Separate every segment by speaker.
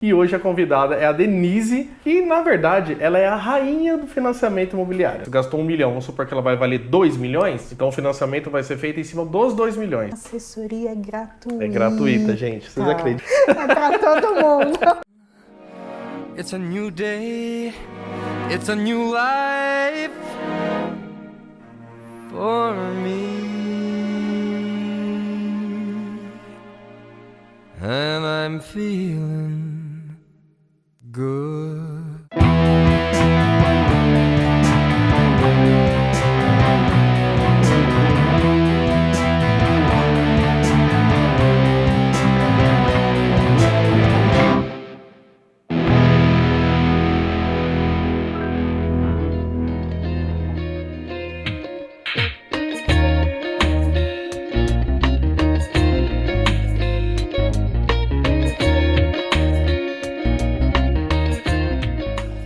Speaker 1: E hoje a convidada é a Denise, que na verdade ela é a rainha do financiamento imobiliário. Você gastou 1 milhão, vamos supor que ela vai valer 2 milhões, então o financiamento vai ser feito em cima dos 2 milhões.
Speaker 2: Assessoria gratuita.
Speaker 1: É gratuita, gente, vocês acreditam?
Speaker 2: É pra todo mundo.
Speaker 3: It's a new day, it's a new life for me. And I'm feeling good.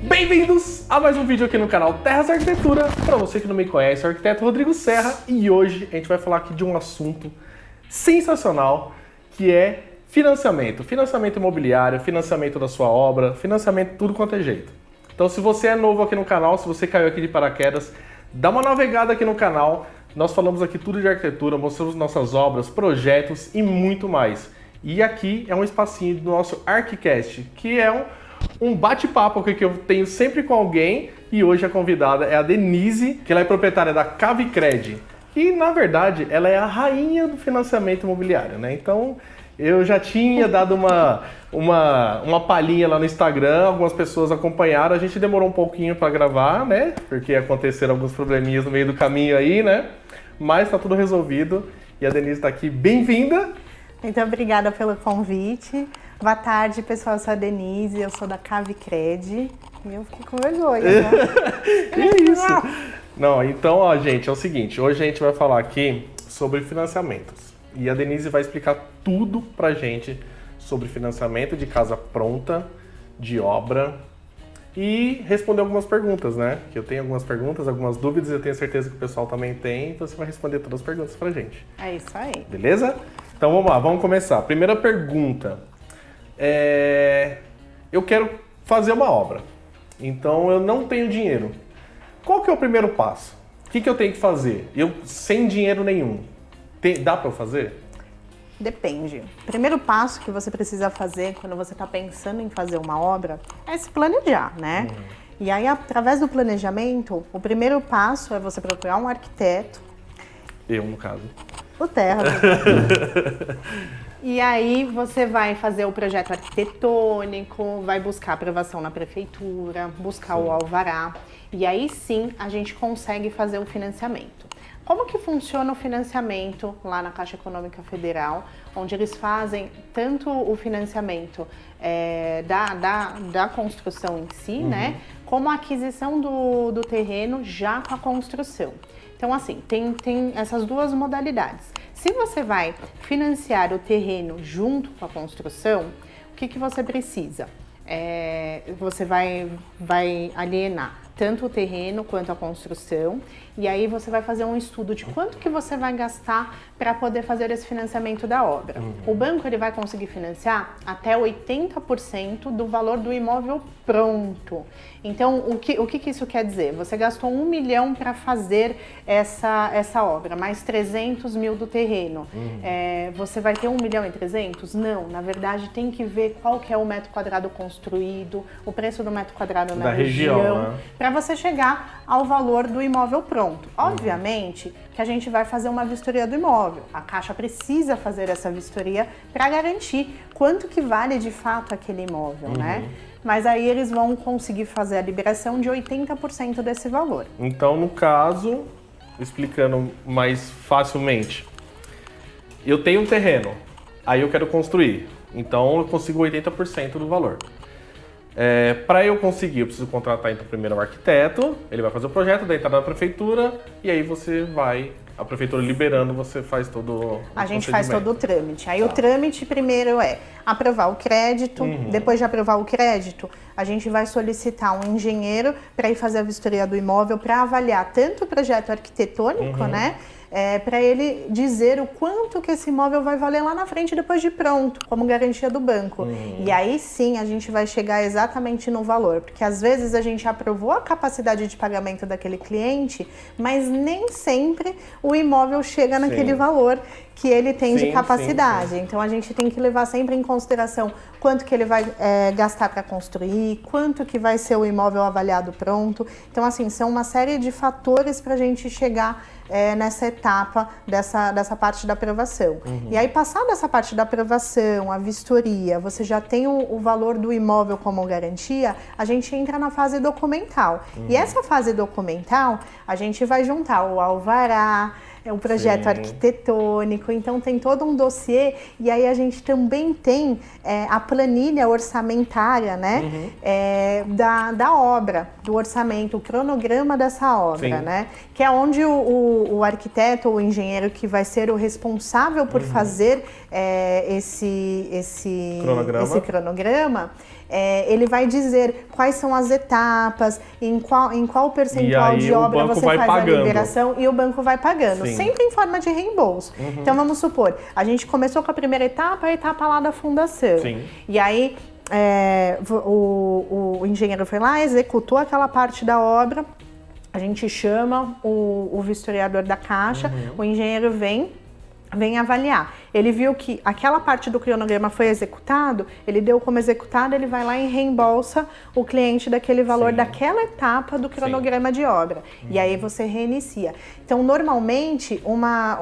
Speaker 1: Bem-vindos a mais um vídeo aqui no canal Terras Arquitetura. Para você que não me conhece, eu sou o arquiteto Rodrigo Serra e hoje a gente vai falar aqui de um assunto sensacional que é financiamento. Financiamento imobiliário, financiamento da sua obra, financiamento tudo quanto é jeito. Então se você é novo aqui no canal, se você caiu aqui de paraquedas, dá uma navegada aqui no canal. Nós falamos aqui tudo de arquitetura, mostramos nossas obras, projetos e muito mais. E aqui é um espacinho do nosso ArchiCast, que é um bate-papo que eu tenho sempre com alguém, e hoje a convidada é a Denise, que ela é proprietária da Cavicred, e na verdade ela é a rainha do financiamento imobiliário, né? Então eu já tinha dado uma palhinha lá no Instagram, algumas pessoas acompanharam, a gente demorou um pouquinho para gravar, né? Porque aconteceram alguns probleminhas no meio do caminho aí, né? Mas tá tudo resolvido e a Denise tá aqui. Bem-vinda!
Speaker 2: Muito obrigada pelo convite. Boa tarde, pessoal. Eu sou a Denise, eu sou da Cavicred e eu fiquei com vergonha. Né?
Speaker 1: Que isso? Não, então, ó, gente, é o seguinte. Hoje a gente vai falar aqui sobre financiamentos. E a Denise vai explicar tudo pra gente sobre financiamento de casa pronta, de obra e responder algumas perguntas, né? Que eu tenho algumas perguntas, algumas dúvidas, eu tenho certeza que o pessoal também tem, então você vai responder todas as perguntas pra gente.
Speaker 2: É isso aí.
Speaker 1: Beleza? Então vamos lá, vamos começar. Primeira pergunta. Eu quero fazer uma obra, então eu não tenho dinheiro. Qual que é o primeiro passo? O que eu tenho que fazer? Eu sem dinheiro nenhum. Dá para eu fazer?
Speaker 2: Depende. O primeiro passo que você precisa fazer quando você está pensando em fazer uma obra é se planejar, né? E aí, através do planejamento, o primeiro passo é você procurar um arquiteto.
Speaker 1: Eu, no caso.
Speaker 2: O Terra. E aí você vai fazer o projeto arquitetônico, vai buscar aprovação na prefeitura, buscar o alvará. E aí sim a gente consegue fazer o financiamento. Como que funciona o financiamento lá na Caixa Econômica Federal, onde eles fazem tanto o financiamento da construção em si, né, como a aquisição do terreno já com a construção. Então, assim, tem essas duas modalidades. Se você vai financiar o terreno junto com a construção, o que você precisa? Você vai alienar tanto o terreno quanto a construção, e aí você vai fazer um estudo de quanto que você vai gastar para poder fazer esse financiamento da obra. O banco ele vai conseguir financiar até 80% do valor do imóvel pronto. Então, o que isso quer dizer? Você gastou 1 milhão para fazer essa obra, mais 300 mil do terreno. Você vai ter 1 milhão e 300? Não, na verdade tem que ver qual que é o metro quadrado construído, o preço do metro quadrado na região, né? Para você chegar ao valor do imóvel pronto. Obviamente que a gente vai fazer uma vistoria do imóvel. A Caixa precisa fazer essa vistoria para garantir quanto que vale de fato aquele imóvel, né? Mas aí eles vão conseguir fazer a liberação de 80% desse valor.
Speaker 1: Então, no caso, explicando mais facilmente, eu tenho um terreno, aí eu quero construir, então eu consigo 80% do valor. Para eu conseguir, eu preciso contratar então primeiro um arquiteto, ele vai fazer o projeto, daí entrada na prefeitura, e aí a prefeitura liberando, você faz todo o
Speaker 2: A gente faz todo o trâmite. Aí o trâmite primeiro é aprovar o crédito, depois de aprovar o crédito, a gente vai solicitar um engenheiro para ir fazer a vistoria do imóvel para avaliar tanto o projeto arquitetônico, né? para ele dizer o quanto que esse imóvel vai valer lá na frente depois de pronto, como garantia do banco. E aí sim a gente vai chegar exatamente no valor, porque às vezes a gente aprovou a capacidade de pagamento daquele cliente, mas nem sempre o imóvel chega naquele valor que ele tem de capacidade. Então a gente tem que levar sempre em consideração quanto que ele vai gastar para construir, quanto que vai ser o imóvel avaliado pronto. Então assim, são uma série de fatores para a gente chegar nessa etapa dessa parte da aprovação. E aí, passada essa parte da aprovação, a vistoria, você já tem o valor do imóvel como garantia, a gente entra na fase documental. E essa fase documental, a gente vai juntar o alvará, o projeto arquitetônico, então tem todo um dossiê, e aí a gente também tem a planilha orçamentária, né, da obra, do orçamento, o cronograma dessa obra, né, que é onde o arquiteto ou o engenheiro que vai ser o responsável por fazer esse cronograma, ele vai dizer quais são as etapas, em qual percentual de obra você faz a liberação, e o banco vai pagando, sempre em forma de reembolso. Então vamos supor, a gente começou com a primeira etapa, a etapa lá da fundação. E aí o engenheiro foi lá, executou aquela parte da obra, a gente chama o vistoriador da Caixa, o engenheiro vem avaliar. Ele viu que aquela parte do cronograma foi executado, ele deu como executado, ele vai lá e reembolsa o cliente daquele valor daquela etapa do cronograma de obra. E aí você reinicia. Então, normalmente, uma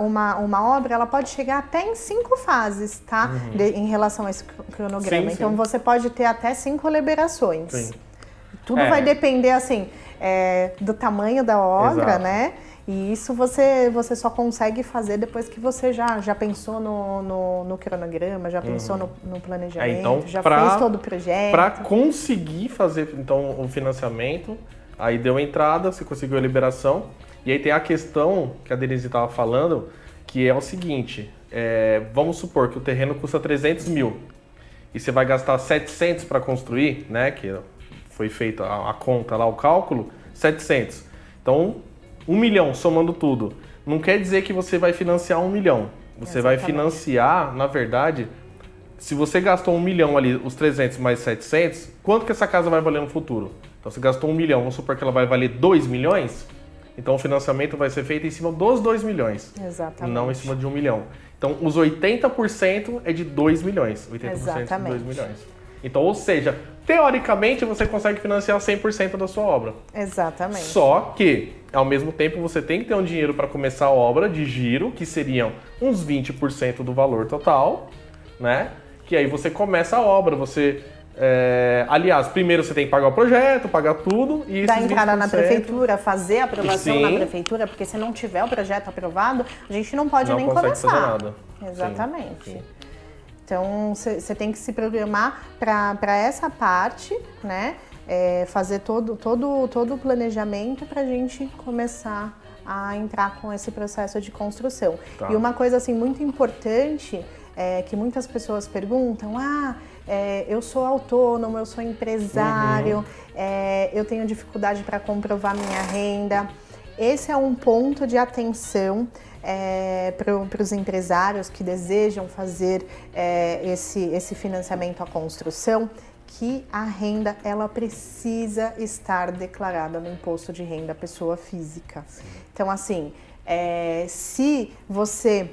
Speaker 2: obra, ela pode chegar até em 5 fases, tá? Em relação a esse cronograma. Então, você pode ter até 5 liberações. Tudo vai depender, assim, do tamanho da obra, né? E isso você só consegue fazer depois que você já pensou no cronograma, já pensou no planejamento,
Speaker 1: então,
Speaker 2: já fez todo o projeto.
Speaker 1: Para conseguir fazer então o financiamento, aí deu a entrada, você conseguiu a liberação. E aí tem a questão que a Denise estava falando, que é o seguinte, vamos supor que o terreno custa 300 mil e você vai gastar 700 para construir, né, que foi feita a conta lá, o cálculo, 700. Então, 1 milhão somando tudo. Não quer dizer que você vai financiar 1 milhão. Você vai financiar, na verdade, se você gastou 1 milhão ali, os 300 mais 700, quanto que essa casa vai valer no futuro? Então, você gastou 1 milhão, vamos supor que ela vai valer 2 milhões, então o financiamento vai ser feito em cima dos 2 milhões.
Speaker 2: Exatamente.
Speaker 1: Não em cima de 1 milhão. Então, os 80% é de 2 milhões. 80%
Speaker 2: Exatamente.
Speaker 1: de 2 milhões. Então, ou seja, teoricamente, você consegue financiar 100% da sua obra.
Speaker 2: Exatamente.
Speaker 1: Só que, ao mesmo tempo, você tem que ter um dinheiro para começar a obra de giro, que seriam uns 20% do valor total, né? Que aí você começa a obra, aliás, primeiro você tem que pagar o projeto, pagar tudo e
Speaker 2: dar entrada na prefeitura, fazer a aprovação na prefeitura, porque se não tiver o projeto aprovado, a gente não pode nem começar.
Speaker 1: Fazer nada.
Speaker 2: Exatamente.
Speaker 1: Sim.
Speaker 2: Então, você tem que se programar para essa parte, né? Fazer todo o planejamento para a gente começar a entrar com esse processo de construção.
Speaker 1: Tá.
Speaker 2: E uma coisa assim muito importante que muitas pessoas perguntam, eu sou autônomo, eu sou empresário, eu tenho dificuldade para comprovar minha renda. Esse é um ponto de atenção para os empresários que desejam fazer esse financiamento à construção, que a renda ela precisa estar declarada no imposto de renda pessoa física. Sim. Então, assim, se você...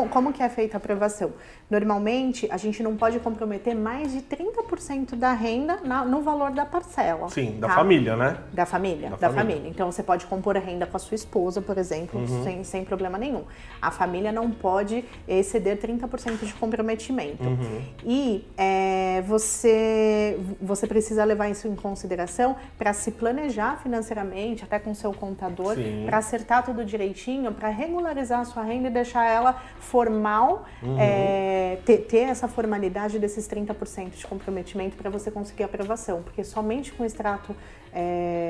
Speaker 2: Como que é feita a aprovação? Normalmente, a gente não pode comprometer mais de 30% da renda no valor da parcela.
Speaker 1: Sim, da família, né?
Speaker 2: Da família. Então, você pode compor a renda com a sua esposa, por exemplo, sem problema nenhum. A família não pode exceder 30% de comprometimento. E você precisa levar isso em consideração para se planejar financeiramente, até com o seu contador, para acertar tudo direitinho, para regularizar a sua renda e deixar ela formal, ter essa formalidade desses 30% de comprometimento para você conseguir a aprovação, porque somente com o extrato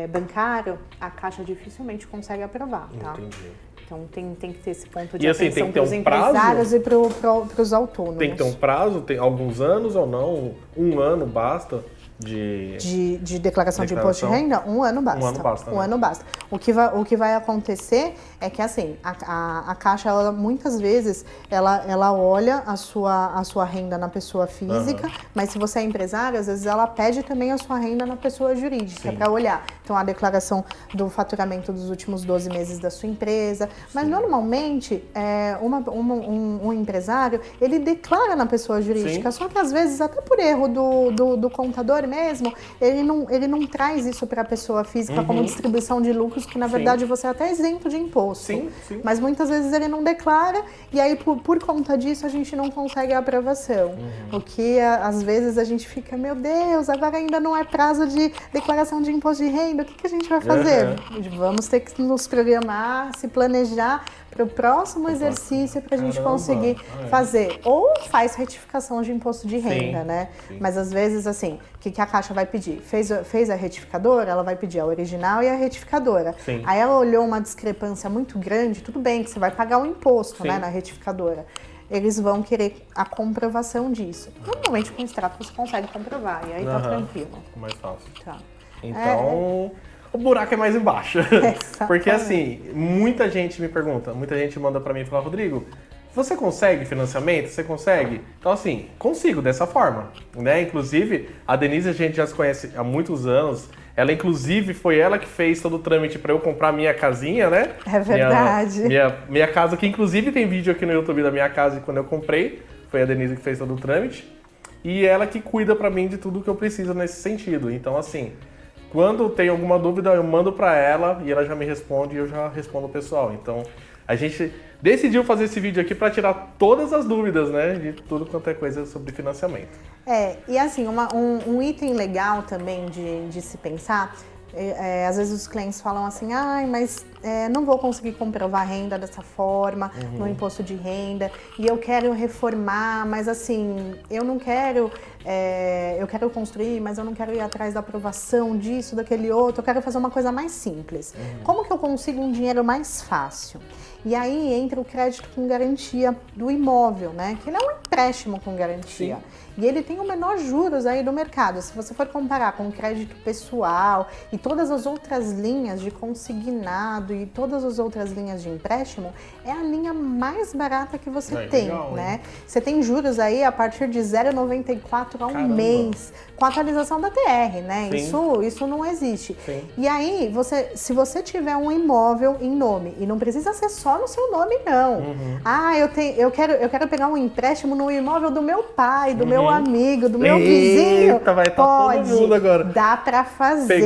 Speaker 2: bancário a Caixa dificilmente consegue aprovar, tá?
Speaker 1: Entendi.
Speaker 2: Então tem que ter esse ponto de
Speaker 1: assim,
Speaker 2: atenção para os empresários e para os autônomos.
Speaker 1: Tem que ter um prazo, tem alguns anos ou não? 1 ano basta
Speaker 2: de declaração de imposto de renda, 1 ano basta.
Speaker 1: 1 ano basta, né?
Speaker 2: 1 ano basta. O que vai acontecer é que, assim, a Caixa, ela, muitas vezes, ela olha a sua renda na pessoa física, mas se você é empresário, às vezes ela pede também a sua renda na pessoa jurídica para olhar. Então, a declaração do faturamento dos últimos 12 meses da sua empresa. Mas, normalmente, um empresário, ele declara na pessoa jurídica, só que, às vezes, até por erro do contador mesmo, ele não traz isso para a pessoa física como distribuição de lucros, que na verdade você é até isento de imposto.
Speaker 1: Sim.
Speaker 2: Mas muitas vezes ele não declara e aí por conta disso a gente não consegue a aprovação. O que às vezes a gente fica, meu Deus, agora ainda não é prazo de declaração de imposto de renda, o que a gente vai fazer? Vamos ter que nos programar, se planejar para o próximo exercício para a gente conseguir fazer. Ou faz retificação de imposto de renda, né?
Speaker 1: Sim.
Speaker 2: Mas às vezes, assim, o que a Caixa vai pedir? Fez a retificadora, ela vai pedir a original e a retificadora.
Speaker 1: Sim.
Speaker 2: Aí ela olhou uma discrepância muito grande, tudo bem que você vai pagar o imposto, né, na retificadora. Eles vão querer a comprovação disso. Normalmente com o extrato você consegue comprovar, e aí tá tranquilo.
Speaker 1: Mais fácil.
Speaker 2: Tá.
Speaker 1: Então, o buraco é mais embaixo. Porque assim, muita gente me pergunta, muita gente manda pra mim e fala, Rodrigo, você consegue financiamento? Você consegue? Então assim, consigo dessa forma, né? Inclusive, a Denise a gente já se conhece há muitos anos. Ela, inclusive, foi ela que fez todo o trâmite para eu comprar minha casinha, né?
Speaker 2: É verdade.
Speaker 1: Minha casa, que inclusive tem vídeo aqui no YouTube da minha casa de quando eu comprei. Foi a Denise que fez todo o trâmite. E ela que cuida para mim de tudo que eu preciso nesse sentido. Então, assim, quando tem alguma dúvida, eu mando para ela e ela já me responde e eu já respondo o pessoal. Então, a gente decidiu fazer esse vídeo aqui para tirar todas as dúvidas, né? De tudo quanto é coisa sobre financiamento.
Speaker 2: E assim, um item legal também de se pensar, às vezes os clientes falam assim, mas não vou conseguir comprovar renda dessa forma, no imposto de renda, e eu quero reformar, mas assim, eu não quero, eu quero construir, mas eu não quero ir atrás da aprovação disso, daquele outro, eu quero fazer uma coisa mais simples. Como que eu consigo um dinheiro mais fácil? E aí entra o crédito com garantia do imóvel, né? Que ele é um empréstimo com garantia. Sim. E ele tem o menor juros aí do mercado. Se você for comparar com o crédito pessoal e todas as outras linhas de consignado e todas as outras linhas de empréstimo, é a linha mais barata que você tem, legal, né? Você tem juros aí a partir de 0,94 ao mês, com a atualização da TR, né? Isso não existe. Sim. E aí, se você tiver um imóvel em nome, e não precisa ser só no seu nome, não. Eu quero pegar um empréstimo no imóvel do meu pai, do meu amigo, do meu vizinho.
Speaker 1: Vai estar todo mundo agora.
Speaker 2: Dá pra fazer.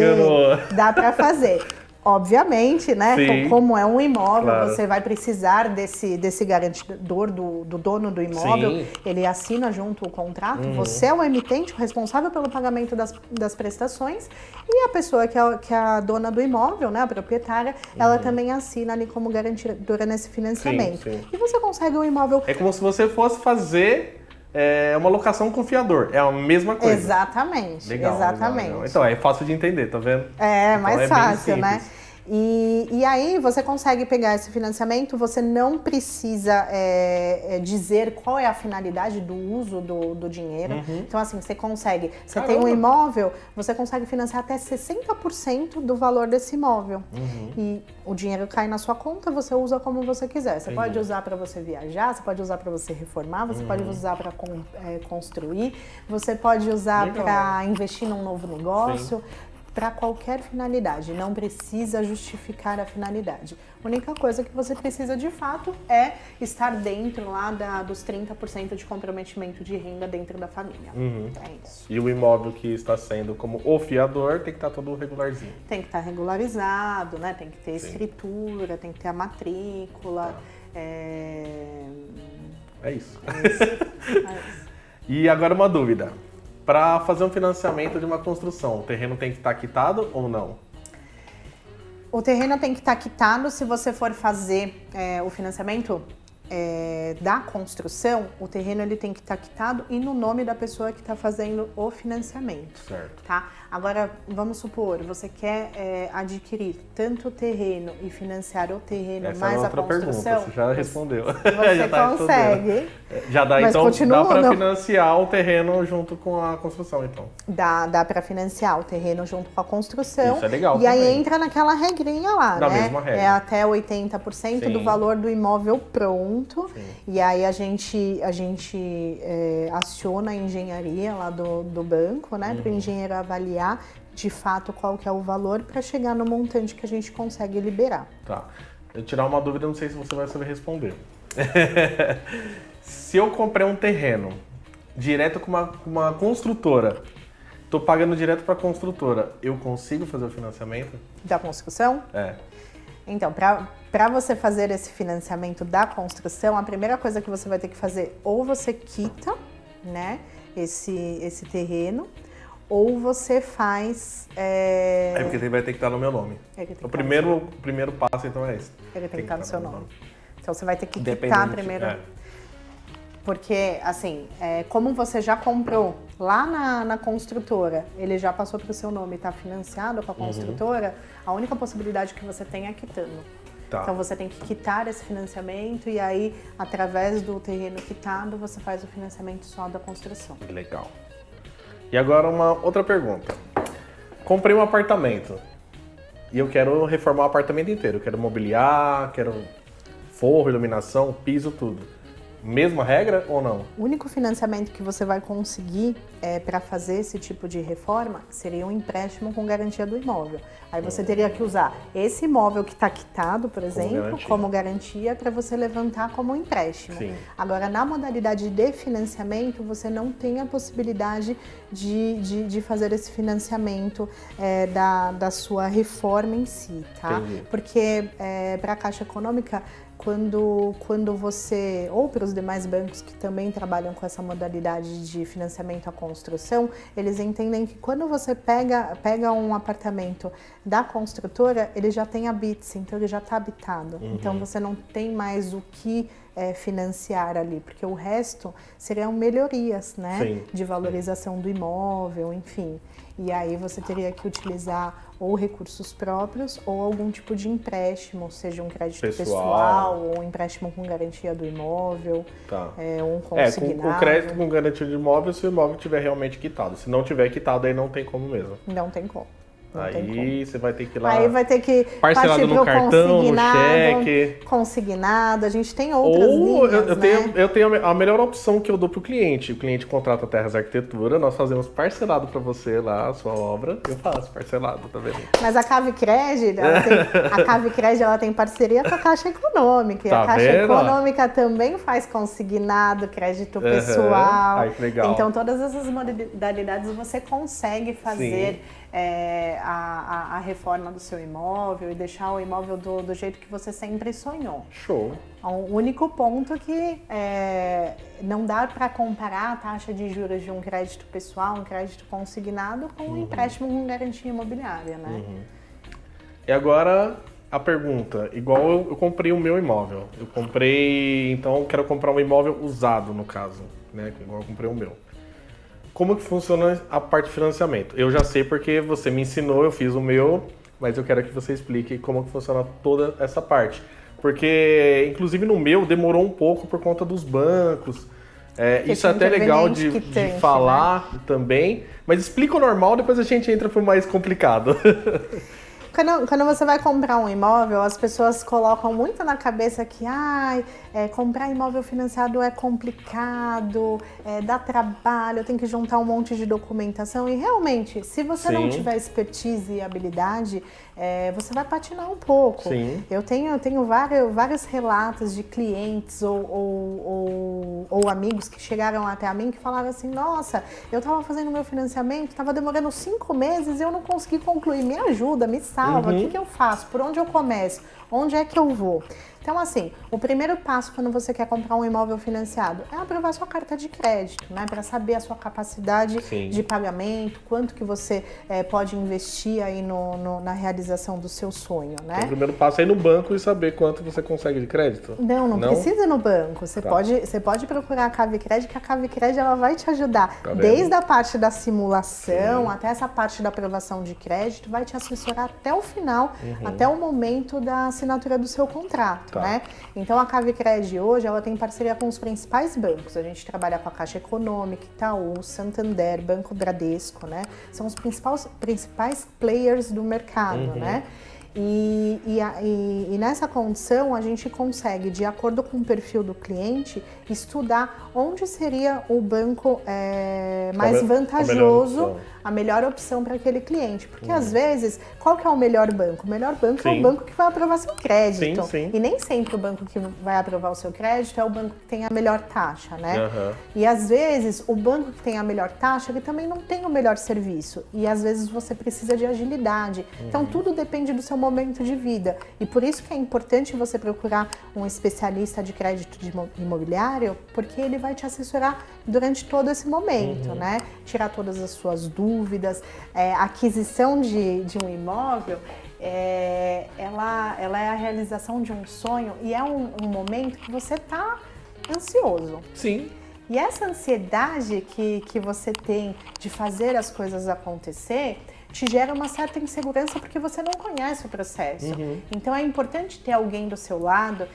Speaker 2: Dá pra fazer. Obviamente, né? Sim. Como é um imóvel, claro, você vai precisar desse garantidor do dono do imóvel. Sim. Ele assina junto o contrato. Você é o emitente, o responsável pelo pagamento das prestações. E a pessoa que é a dona do imóvel, né? A proprietária, ela também assina ali como garantidora nesse financiamento. Sim. E você consegue um imóvel...
Speaker 1: É como se você fosse fazer... uma locação com fiador, é a mesma coisa.
Speaker 2: Exatamente, exatamente.
Speaker 1: Legal. Então, é fácil de entender, tá vendo?
Speaker 2: Então, mais fácil, né? E aí você consegue pegar esse financiamento, você não precisa dizer qual é a finalidade do uso do dinheiro. Então assim, você tem um imóvel, você consegue financiar até 60% do valor desse imóvel. E o dinheiro cai na sua conta, você usa como você quiser. Você pode usar para você viajar, você pode usar para você reformar, você pode usar para construir, você pode usar para investir num novo negócio. Para qualquer finalidade, não precisa justificar a finalidade. A única coisa que você precisa de fato é estar dentro lá dos 30% de comprometimento de renda dentro da família. É isso.
Speaker 1: E o imóvel que está sendo como o fiador tem que estar todo regularzinho.
Speaker 2: Tem que estar regularizado, né? Tem que ter escritura, tem que ter a matrícula.
Speaker 1: É isso. E agora uma dúvida. Para fazer um financiamento de uma construção, o terreno tem que estar quitado ou não?
Speaker 2: O terreno tem que estar quitado se você for fazer o financiamento da construção, o terreno ele tem que estar quitado e no nome da pessoa que está fazendo o financiamento.
Speaker 1: Certo.
Speaker 2: Tá? Agora, vamos supor, você quer adquirir tanto o terreno e financiar o terreno
Speaker 1: Essa
Speaker 2: mais
Speaker 1: é
Speaker 2: a
Speaker 1: outra
Speaker 2: construção.
Speaker 1: pergunta, você já respondeu.
Speaker 2: Você
Speaker 1: Já tá
Speaker 2: consegue.
Speaker 1: respondendo. Já dá,
Speaker 2: Mas
Speaker 1: então,
Speaker 2: continua
Speaker 1: dá
Speaker 2: ou
Speaker 1: para
Speaker 2: não?
Speaker 1: financiar o terreno junto com a construção, então.
Speaker 2: Dá para financiar o terreno junto com a construção.
Speaker 1: Isso é legal
Speaker 2: E aí
Speaker 1: também.
Speaker 2: entra naquela regrinha lá,
Speaker 1: Da
Speaker 2: né?
Speaker 1: mesma regra.
Speaker 2: É até 80% do
Speaker 1: Sim.
Speaker 2: valor do imóvel pronto.
Speaker 1: Sim.
Speaker 2: E aí a gente aciona a engenharia lá do banco, né? Para o engenheiro avaliar de fato qual que é o valor para chegar no montante que a gente consegue liberar.
Speaker 1: Tá. Eu tirar uma dúvida, não sei se você vai saber responder. Se eu comprei um terreno direto com uma construtora, tô pagando direto para a construtora, eu consigo fazer o financiamento?
Speaker 2: Da construção?
Speaker 1: É.
Speaker 2: Então, para você fazer esse financiamento da construção, a primeira coisa que você vai ter que fazer, ou você quita, né, esse terreno, ou você faz...
Speaker 1: É porque vai ter que estar no meu nome. O primeiro passo, então, é esse.
Speaker 2: Ele tem que estar no seu nome. Então, você vai ter que
Speaker 1: Independente,
Speaker 2: quitar primeiro. Porque, assim, como você já comprou lá na construtora, ele já passou para o seu nome e está financiado com a construtora, a única possibilidade que você tem é quitando.
Speaker 1: Tá.
Speaker 2: Então, você tem que quitar esse financiamento e aí, através do terreno quitado, você faz o financiamento só da construção.
Speaker 1: Legal. E agora uma outra pergunta. Comprei um apartamento e eu quero reformar o apartamento inteiro. Eu quero mobiliar, quero forro, iluminação, piso, tudo. Mesma regra ou não?
Speaker 2: O único financiamento que você vai conseguir para fazer esse tipo de reforma seria um empréstimo com garantia do imóvel. Aí você teria que usar esse imóvel que está quitado, por exemplo, como garantia para você levantar como empréstimo.
Speaker 1: Sim.
Speaker 2: Agora, na modalidade de financiamento, você não tem a possibilidade de fazer esse financiamento da sua reforma em si, tá?
Speaker 1: Entendi.
Speaker 2: Porque para a Caixa Econômica, quando você, ou para os demais bancos que também trabalham com essa modalidade de financiamento à construção, eles entendem que quando você pega um apartamento da construtora, ele já tem habite, então ele já está habitado. Então você não tem mais o que financiar ali, porque o resto seriam melhorias, né?
Speaker 1: Sim.
Speaker 2: De valorização do imóvel, enfim. E aí você teria que utilizar ou recursos próprios ou algum tipo de empréstimo, seja um crédito pessoal ou um empréstimo com garantia do imóvel,
Speaker 1: Tá.
Speaker 2: um consignado.
Speaker 1: Com crédito com garantia de imóvel, se o imóvel estiver realmente quitado. Se não tiver quitado, aí não tem como mesmo.
Speaker 2: Não tem como. Não tem como.
Speaker 1: Aí você vai ter que ir lá...
Speaker 2: Aí vai ter que
Speaker 1: parcelado
Speaker 2: partir
Speaker 1: no
Speaker 2: pro
Speaker 1: cartão, no
Speaker 2: consignado,
Speaker 1: cheque.
Speaker 2: Consignado, a gente tem outras
Speaker 1: Ou
Speaker 2: linhas,
Speaker 1: eu tenho a melhor opção que eu dou pro cliente. O cliente contrata Terras Arquitetura, nós fazemos parcelado para você lá, a sua obra. Eu faço parcelado, tá vendo?
Speaker 2: Mas a Cavicred, ela tem parceria com a Caixa Econômica. E
Speaker 1: Tá
Speaker 2: a Caixa
Speaker 1: vendo?
Speaker 2: Econômica também faz consignado, crédito pessoal.
Speaker 1: Ai, que legal.
Speaker 2: Então, todas essas modalidades você consegue fazer a reforma do seu imóvel e deixar o imóvel do jeito que você sempre sonhou.
Speaker 1: Show.
Speaker 2: O único ponto que não dá para comparar a taxa de juros de um crédito pessoal, um crédito consignado, com um empréstimo com garantia imobiliária, né?
Speaker 1: E agora a pergunta, igual eu comprei o meu imóvel. Eu comprei, então eu quero comprar um imóvel usado, no caso, né? Igual eu comprei o meu. Como que funciona a parte de financiamento? Eu já sei porque você me ensinou, eu fiz o meu, mas eu quero que você explique como que funciona toda essa parte. Porque, inclusive no meu, demorou um pouco por conta dos bancos. Isso é até legal de falar, né? Também. Mas explica o normal, depois a gente entra pro mais complicado.
Speaker 2: Quando você vai comprar um imóvel, as pessoas colocam muito na cabeça que comprar imóvel financiado é complicado, dá trabalho, tem que juntar um monte de documentação. E realmente, se você não tiver expertise e habilidade, você vai patinar um pouco.
Speaker 1: Sim.
Speaker 2: Eu tenho vários relatos de clientes ou amigos que chegaram até a mim que falaram assim: nossa, eu estava fazendo meu financiamento, estava demorando 5 meses e eu não consegui concluir, me ajuda, me salva. ressalva, o que eu faço, por onde eu começo, onde é que eu vou. Então, assim, o primeiro passo quando você quer comprar um imóvel financiado é aprovar sua carta de crédito, né? Para saber a sua capacidade de pagamento, quanto que você pode investir aí na realização do seu sonho, né?
Speaker 1: O primeiro passo é ir no banco e saber quanto você consegue de crédito?
Speaker 2: Não precisa ir no banco. Você pode procurar a Cavicred, que a Cavicred ela vai te ajudar. Desde a parte da simulação até essa parte da aprovação de crédito, vai te assessorar até o final, até o momento da assinatura do seu contrato. Né? Então a Cavicred hoje ela tem parceria com os principais bancos. A gente trabalha com a Caixa Econômica, Itaú, Santander, Banco Bradesco, né? São os principais players do mercado, né? E nessa condição a gente consegue, de acordo com o perfil do cliente, estudar onde seria o banco mais vantajoso, a melhor opção para aquele cliente. Porque às vezes, qual que é o melhor banco? O melhor banco é o banco que vai aprovar seu crédito. E nem sempre o banco que vai aprovar o seu crédito é o banco que tem a melhor taxa, né? E às vezes o banco que tem a melhor taxa, ele também não tem o melhor serviço. E às vezes você precisa de agilidade. Então tudo depende do seu momento de vida. E por isso que é importante você procurar um especialista de crédito imobiliário, porque ele vai te assessorar durante todo esse momento, né? Tirar todas as suas dúvidas. A aquisição de um imóvel, ela é a realização de um sonho e é um momento que você está ansioso.
Speaker 1: Sim.
Speaker 2: E essa ansiedade que você tem de fazer as coisas acontecer te gera uma certa insegurança porque você não conhece o processo. Então é importante ter alguém do seu lado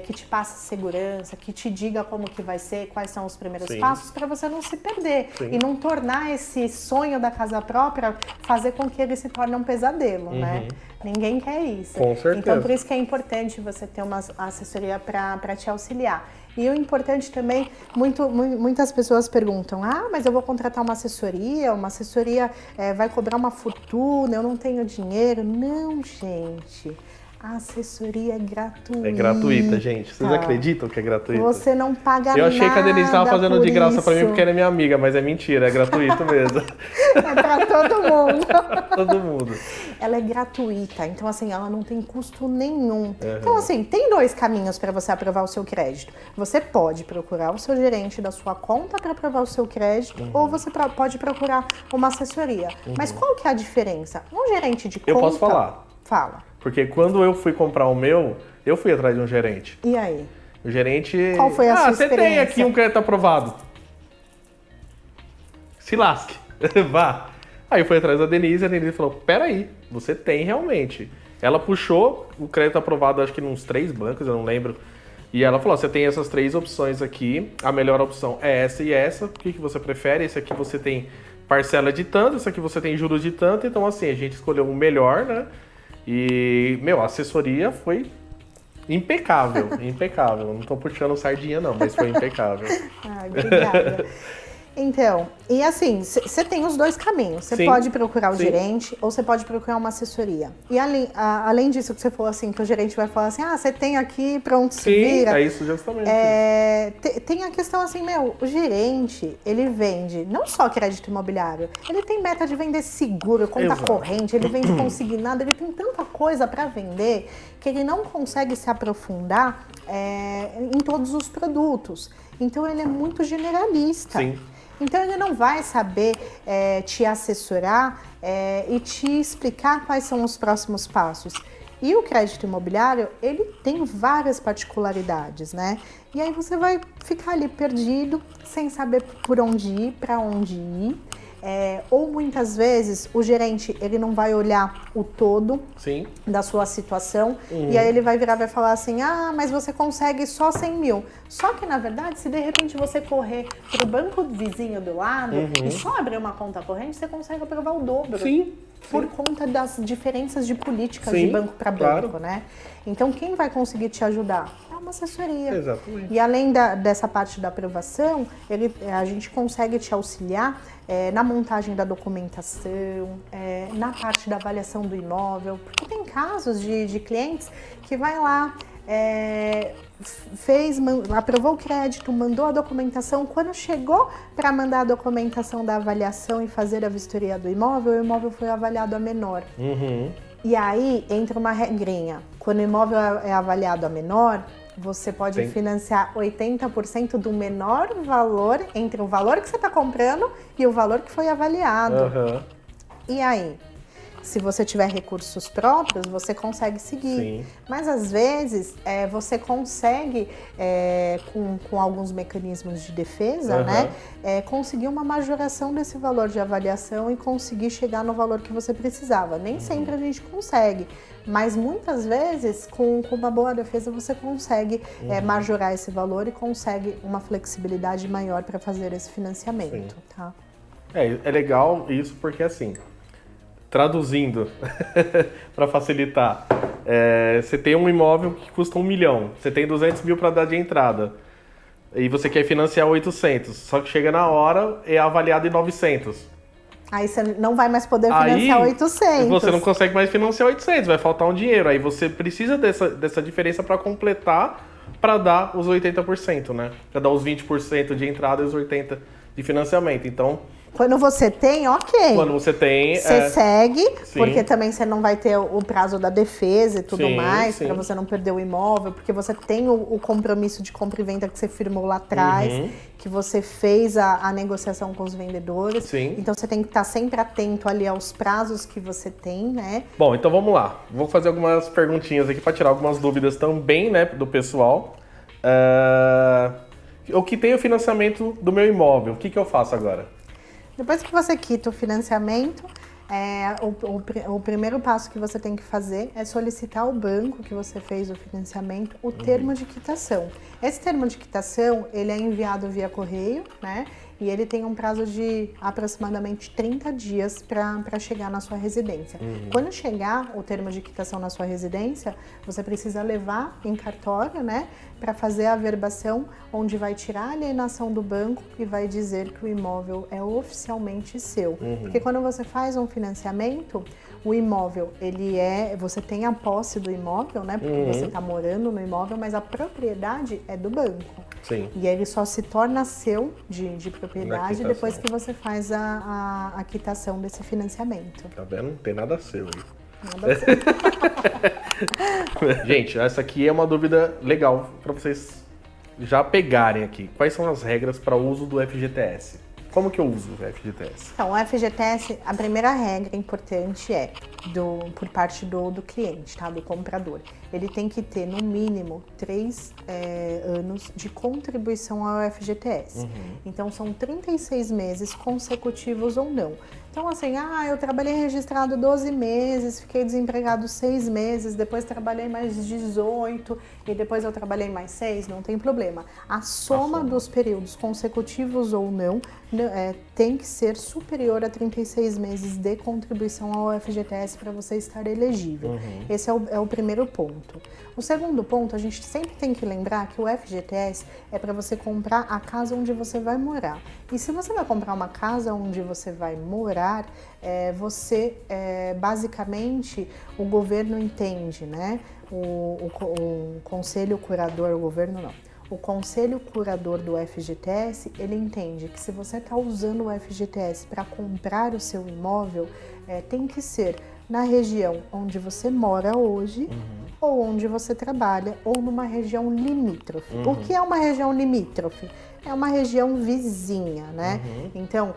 Speaker 2: que te passe segurança, que te diga como que vai ser, quais são os primeiros passos para você não se perder e não tornar esse sonho da casa própria, fazer com que ele se torne um pesadelo, né? Ninguém quer isso.
Speaker 1: Com certeza.
Speaker 2: Então por isso que é importante você ter uma assessoria para te auxiliar. E o importante também, muitas pessoas perguntam, mas eu vou contratar uma assessoria vai cobrar uma fortuna, eu não tenho dinheiro. Não, gente, a assessoria é gratuita.
Speaker 1: É gratuita, gente. Vocês acreditam que é gratuita?
Speaker 2: Você não paga nada.
Speaker 1: Eu achei que a Denise estava fazendo de graça pra mim porque ela é minha amiga, mas é mentira, é gratuito mesmo.
Speaker 2: É pra todo mundo.
Speaker 1: Todo mundo.
Speaker 2: Ela é gratuita, então assim, ela não tem custo nenhum. Então assim, tem dois caminhos para você aprovar o seu crédito. Você pode procurar o seu gerente da sua conta para aprovar o seu crédito, ou você pode procurar uma assessoria. Mas qual que é a diferença? Um gerente de conta...
Speaker 1: Eu posso falar.
Speaker 2: Fala.
Speaker 1: Porque quando eu fui comprar o meu, eu fui atrás de um gerente.
Speaker 2: E aí?
Speaker 1: O gerente...
Speaker 2: Qual foi a sua
Speaker 1: você
Speaker 2: experiência?
Speaker 1: tem aqui um crédito aprovado. Se lasque. Vá. Aí eu fui atrás da Denise e a Denise falou, peraí, você tem realmente. Ela puxou o crédito aprovado, acho que nos 3 bancos, eu não lembro. E ela falou, você tem essas 3 opções aqui, a melhor opção é essa e essa, o que você prefere? Esse aqui você tem parcela de tanto, esse aqui você tem juros de tanto, então assim, a gente escolheu o melhor, né? E, a assessoria foi impecável, impecável. Não tô puxando sardinha não, mas foi impecável.
Speaker 2: Obrigada. Então, e assim, você tem os dois caminhos. Você pode procurar o gerente ou você pode procurar uma assessoria. E além disso que você falou assim, que o gerente vai falar assim, você tem aqui, pronto, se vira.
Speaker 1: É isso justamente.
Speaker 2: Tem a questão assim, o gerente, ele vende não só crédito imobiliário, ele tem meta de vender seguro, conta corrente, ele vende consignado, ele tem tanta coisa para vender que ele não consegue se aprofundar em todos os produtos. Então ele é muito generalista.
Speaker 1: Sim.
Speaker 2: Então ele não vai saber te assessorar e te explicar quais são os próximos passos. E o crédito imobiliário, ele tem várias particularidades, né? E aí você vai ficar ali perdido, sem saber por onde ir, para onde ir. Ou muitas vezes o gerente ele não vai olhar o todo da sua situação e aí ele vai virar e vai falar assim, mas você consegue só 100 mil. Só que na verdade, se de repente você correr para o banco vizinho do lado e só abrir uma conta corrente, você consegue aprovar o dobro. Por conta das diferenças de políticas de banco para banco, né? Então quem vai conseguir te ajudar? Uma assessoria.
Speaker 1: Exatamente.
Speaker 2: E além dessa parte da aprovação, a gente consegue te auxiliar na montagem da documentação, na parte da avaliação do imóvel, porque tem casos de clientes que vai lá, aprovou o crédito, mandou a documentação, quando chegou para mandar a documentação da avaliação e fazer a vistoria do imóvel, o imóvel foi avaliado a menor. E aí entra uma regrinha. Quando o imóvel é avaliado a menor, você pode financiar 80% do menor valor entre o valor que você está comprando e o valor que foi avaliado.
Speaker 1: Aham.
Speaker 2: E aí? Se você tiver recursos próprios, você consegue seguir.
Speaker 1: Sim.
Speaker 2: Mas às vezes você consegue, com alguns mecanismos de defesa, né, conseguir uma majoração desse valor de avaliação e conseguir chegar no valor que você precisava. Nem sempre a gente consegue, mas muitas vezes com uma boa defesa você consegue majorar esse valor e consegue uma flexibilidade maior para fazer esse financiamento. Tá?
Speaker 1: É legal isso porque assim, traduzindo para facilitar, você tem um imóvel que custa 1 milhão, você tem 200 mil para dar de entrada e você quer financiar 800, só que chega na hora é avaliado em 900.
Speaker 2: Aí você não vai mais poder financiar 800.
Speaker 1: Você não consegue mais financiar 800, vai faltar um dinheiro. Aí você precisa dessa diferença para completar, para dar os 80%, né? Para dar os 20% de entrada e os 80% de financiamento. Então,
Speaker 2: quando você tem, ok.
Speaker 1: quando você tem...
Speaker 2: Você segue,
Speaker 1: Sim.
Speaker 2: porque também você não vai ter o prazo da defesa e tudo
Speaker 1: Sim,
Speaker 2: mais,
Speaker 1: sim.
Speaker 2: para você não perder o imóvel, porque você tem o compromisso de compra e venda que você firmou lá atrás, que você fez a negociação com os vendedores.
Speaker 1: Sim.
Speaker 2: Então você tem que estar sempre atento ali aos prazos que você tem, né?
Speaker 1: Bom, então vamos lá. Vou fazer algumas perguntinhas aqui para tirar algumas dúvidas também, né, do pessoal. O que tem o financiamento do meu imóvel, o que eu faço agora?
Speaker 2: Depois que você quita o financiamento, o primeiro passo que você tem que fazer é solicitar ao banco que você fez o financiamento o termo de quitação. Esse termo de quitação, ele é enviado via correio, né? E ele tem um prazo de aproximadamente 30 dias para chegar na sua residência. Quando chegar o termo de quitação na sua residência, você precisa levar em cartório, né, para fazer a averbação, onde vai tirar a alienação do banco e vai dizer que o imóvel é oficialmente seu. Porque quando você faz um financiamento, o imóvel, você tem a posse do imóvel, né, porque você está morando no imóvel, mas a propriedade é do banco.
Speaker 1: Sim.
Speaker 2: E ele só se torna seu de propriedade depois que você faz a quitação desse financiamento.
Speaker 1: Tá vendo? Não tem nada seu aí.
Speaker 2: Nada certo.
Speaker 1: Gente, essa aqui é uma dúvida legal para vocês já pegarem aqui. Quais são as regras para o uso do FGTS? Como que eu uso o FGTS?
Speaker 2: Então, o FGTS, a primeira regra importante por parte do cliente, tá? Do comprador. Ele tem que ter, no mínimo, 3 anos de contribuição ao FGTS. Então, são 36 meses consecutivos ou não. Então, assim, eu trabalhei registrado 12 meses, fiquei desempregado 6 meses, depois trabalhei mais 18 e depois eu trabalhei mais 6, não tem problema. A soma dos períodos consecutivos ou não tem que ser superior a 36 meses de contribuição ao FGTS para você estar elegível. Esse é o primeiro ponto. O segundo ponto, a gente sempre tem que lembrar que o FGTS é para você comprar a casa onde você vai morar. E se você vai comprar uma casa onde você vai morar, basicamente, o governo entende, né? O conselho curador, o governo não. O conselho curador do FGTS, ele entende que se você está usando o FGTS para comprar o seu imóvel, tem que ser na região onde você mora hoje, ou onde você trabalha, ou numa região limítrofe. O que é uma região limítrofe? É uma região vizinha, né? Então,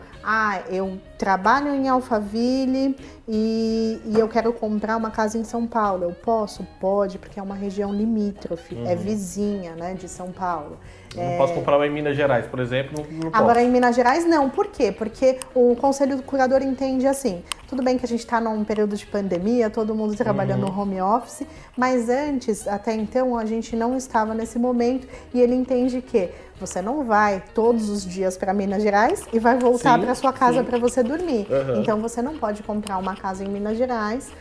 Speaker 2: eu trabalho em Alphaville e eu quero comprar uma casa em São Paulo. Eu posso? Pode, porque é uma região limítrofe, é vizinha, né, de São Paulo.
Speaker 1: Não posso comprar uma em Minas Gerais, por exemplo, não posso.
Speaker 2: Agora, em Minas Gerais, não. Por quê? Porque o Conselho Curador entende assim, tudo bem que a gente está num período de pandemia, todo mundo trabalhando no home office, mas antes, até então, a gente não estava nesse momento e ele entende que você não vai todos os dias para Minas Gerais e vai voltar para sua casa para você dormir. Então, você não pode comprar uma casa em Minas Gerais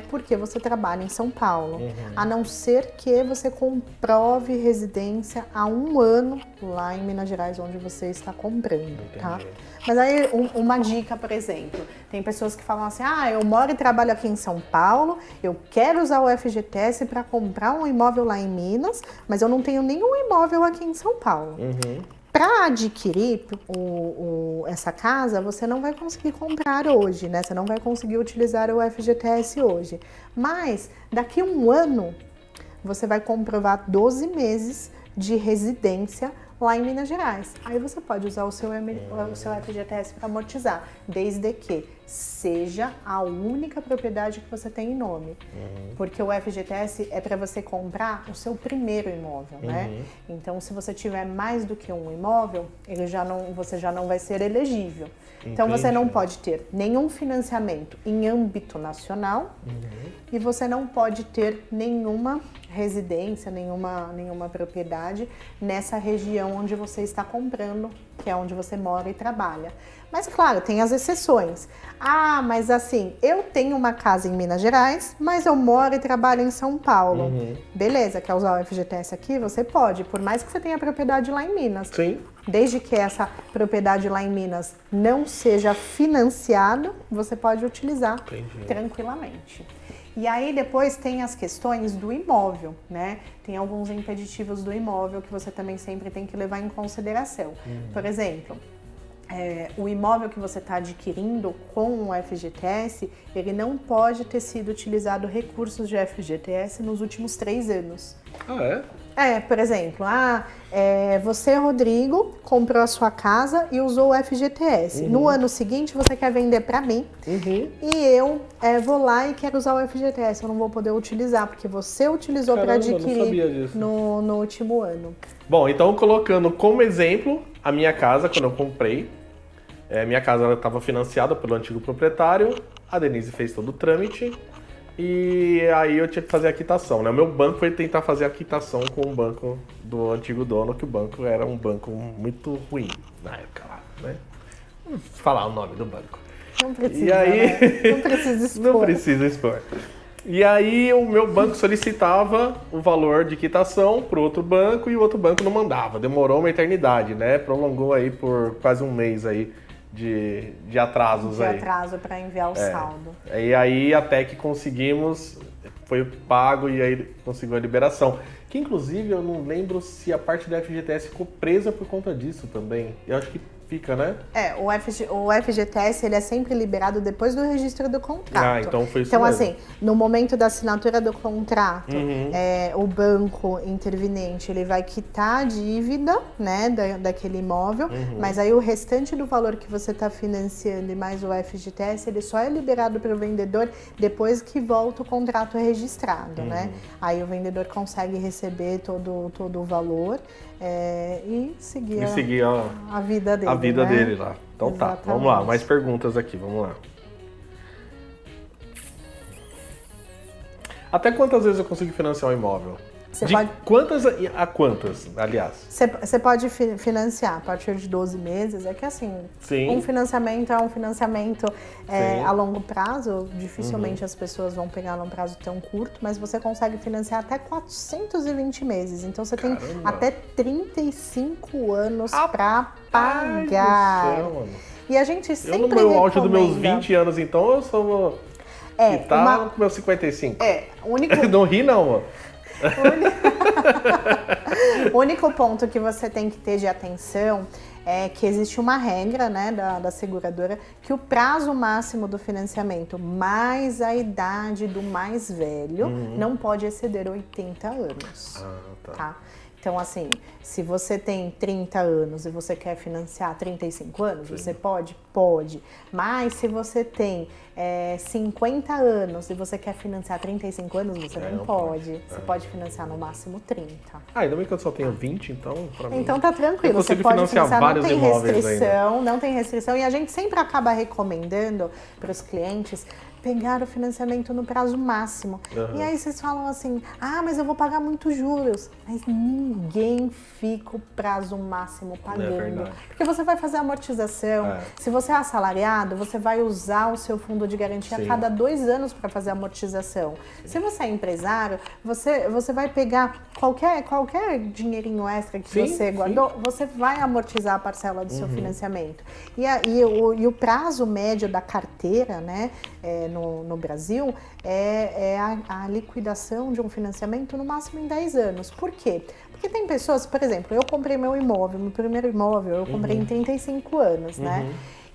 Speaker 2: porque você trabalha em São Paulo. A não ser que você comprove residência há 1 ano lá em Minas Gerais, onde você está comprando, tá? Mas aí, uma dica, por exemplo, tem pessoas que falam assim, eu moro e trabalho aqui em São Paulo, eu quero usar o FGTS para comprar um imóvel lá em Minas, mas eu não tenho nenhum imóvel aqui em São Paulo. para adquirir essa casa, você não vai conseguir comprar hoje, né? Você não vai conseguir utilizar o FGTS hoje. Mas, daqui a um ano, você vai comprovar 12 meses de residência lá em Minas Gerais. Aí você pode usar o seu FGTS para amortizar, desde que seja a única propriedade que você tem em nome. Porque o FGTS é para você comprar o seu primeiro imóvel, né? Então, se você tiver mais do que um imóvel, você já não vai ser elegível. Então, você não pode ter nenhum financiamento em âmbito nacional e você não pode ter nenhuma residência, nenhuma propriedade nessa região onde você está comprando, que é onde você mora e trabalha. Mas, claro, tem as exceções. Ah, mas assim, eu tenho uma casa em Minas Gerais, mas eu moro e trabalho em São Paulo. Beleza, quer usar o FGTS aqui? Você pode, por mais que você tenha propriedade lá em Minas.
Speaker 1: Sim.
Speaker 2: Desde que essa propriedade lá em Minas não seja financiada, você pode utilizar tranquilamente. E aí depois tem as questões do imóvel, né? Tem alguns impeditivos do imóvel que você também sempre tem que levar em consideração. Por exemplo, o imóvel que você está adquirindo com o FGTS, ele não pode ter sido utilizado recursos de FGTS nos últimos 3 anos.
Speaker 1: Ah, é?
Speaker 2: Por exemplo, você, Rodrigo, comprou a sua casa e usou o FGTS. No ano seguinte, você quer vender para mim e eu vou lá e quero usar o FGTS. Eu não vou poder utilizar, porque você utilizou para adquirir no último ano.
Speaker 1: Bom, então colocando como exemplo a minha casa, quando eu comprei, minha casa estava financiada pelo antigo proprietário, a Denise fez todo o trâmite e aí eu tinha que fazer a quitação, né? O meu banco foi tentar fazer a quitação com o banco do antigo dono, que o banco era um banco muito ruim na época lá, né? Não vou falar o nome do banco.
Speaker 2: Não precisa,
Speaker 1: e aí...
Speaker 2: né? Não precisa expor.
Speaker 1: Não precisa expor. E aí o meu banco solicitava o valor de quitação para o outro banco e o outro banco não mandava. Demorou uma eternidade, né? Prolongou aí por quase um mês aí de atrasos
Speaker 2: de
Speaker 1: aí.
Speaker 2: De atraso para enviar o saldo.
Speaker 1: E aí até que conseguimos, foi pago e aí conseguiu a liberação. Que inclusive eu não lembro se a parte da FGTS ficou presa por conta disso também. Eu acho que fica, né?
Speaker 2: O FGTS ele é sempre liberado depois do registro do contrato.
Speaker 1: Então foi isso
Speaker 2: Então,
Speaker 1: mesmo.
Speaker 2: assim, no momento da assinatura do contrato, o banco interveniente ele vai quitar a dívida, né, daquele imóvel, mas aí o restante do valor que você está financiando e mais o FGTS, ele só é liberado para o vendedor depois que volta o contrato registrado, né? Aí o vendedor consegue receber todo o valor e seguir a vida dele.
Speaker 1: A vida
Speaker 2: né?
Speaker 1: dele lá. Então
Speaker 2: Exatamente.
Speaker 1: Tá, vamos lá, mais perguntas aqui, vamos lá. Até quantas vezes eu consigo financiar um imóvel? Quantas a quantas, aliás?
Speaker 2: Você pode financiar a partir de 12 meses. É que assim, um financiamento é um financiamento a longo prazo. Dificilmente as pessoas vão pegar num prazo tão curto, mas você consegue financiar até 420 meses. Então você tem até 35 anos para pagar. E a gente sempre
Speaker 1: no meu auge dos meus 20 anos, então, eu só vou quitar com meus 55. Não ri não, mano.
Speaker 2: O único ponto que você tem que ter de atenção é que existe uma regra, né, da seguradora, que o prazo máximo do financiamento mais a idade do mais velho não pode exceder 80 anos. Tá? Então, assim, se você tem 30 anos e você quer financiar 35 anos, você pode? Pode. Mas se você tem 50 anos e você quer financiar 35 anos, você não pode. Você pode financiar no máximo 30.
Speaker 1: Ainda bem que eu só tenho 20, então pra mim...
Speaker 2: Então tá tranquilo, você pode financiar, não tem restrição, não tem restrição. E a gente sempre acaba recomendando para os clientes pegar o financiamento no prazo máximo. E aí vocês falam assim, mas eu vou pagar muitos juros. Mas ninguém fica o prazo máximo pagando. Porque você vai fazer amortização. Se você é assalariado, você vai usar o seu fundo de garantia a cada 2 anos para fazer amortização. Se você é empresário, você vai pegar qualquer dinheirinho extra que você guardou, você vai amortizar a parcela do seu financiamento. E o prazo médio da carteira, né, no Brasil, é a liquidação de um financiamento no máximo em 10 anos. Por quê? Porque tem pessoas, por exemplo, eu comprei meu primeiro imóvel, eu comprei em 35 anos, né?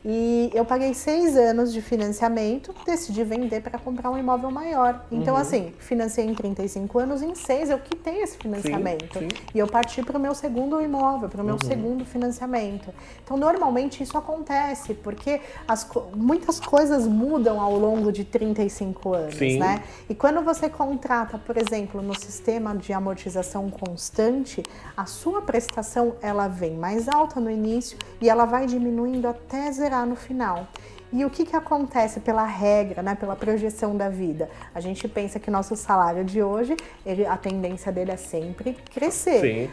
Speaker 2: E eu paguei 6 anos de financiamento, decidi vender para comprar um imóvel maior. Então, assim, financei em 35 anos, em 6 eu quitei esse financiamento.
Speaker 1: Sim.
Speaker 2: E eu parti para o meu segundo imóvel, para o meu segundo financiamento. Então, normalmente isso acontece, porque muitas coisas mudam ao longo de 35 anos,
Speaker 1: Sim.
Speaker 2: né? E quando você contrata, por exemplo, no sistema de amortização constante, a sua prestação ela vem mais alta no início e ela vai diminuindo até zerar no final. E o que acontece pela regra, né, pela projeção da vida? A gente pensa que nosso salário de hoje, a tendência dele é sempre crescer.
Speaker 1: Sim.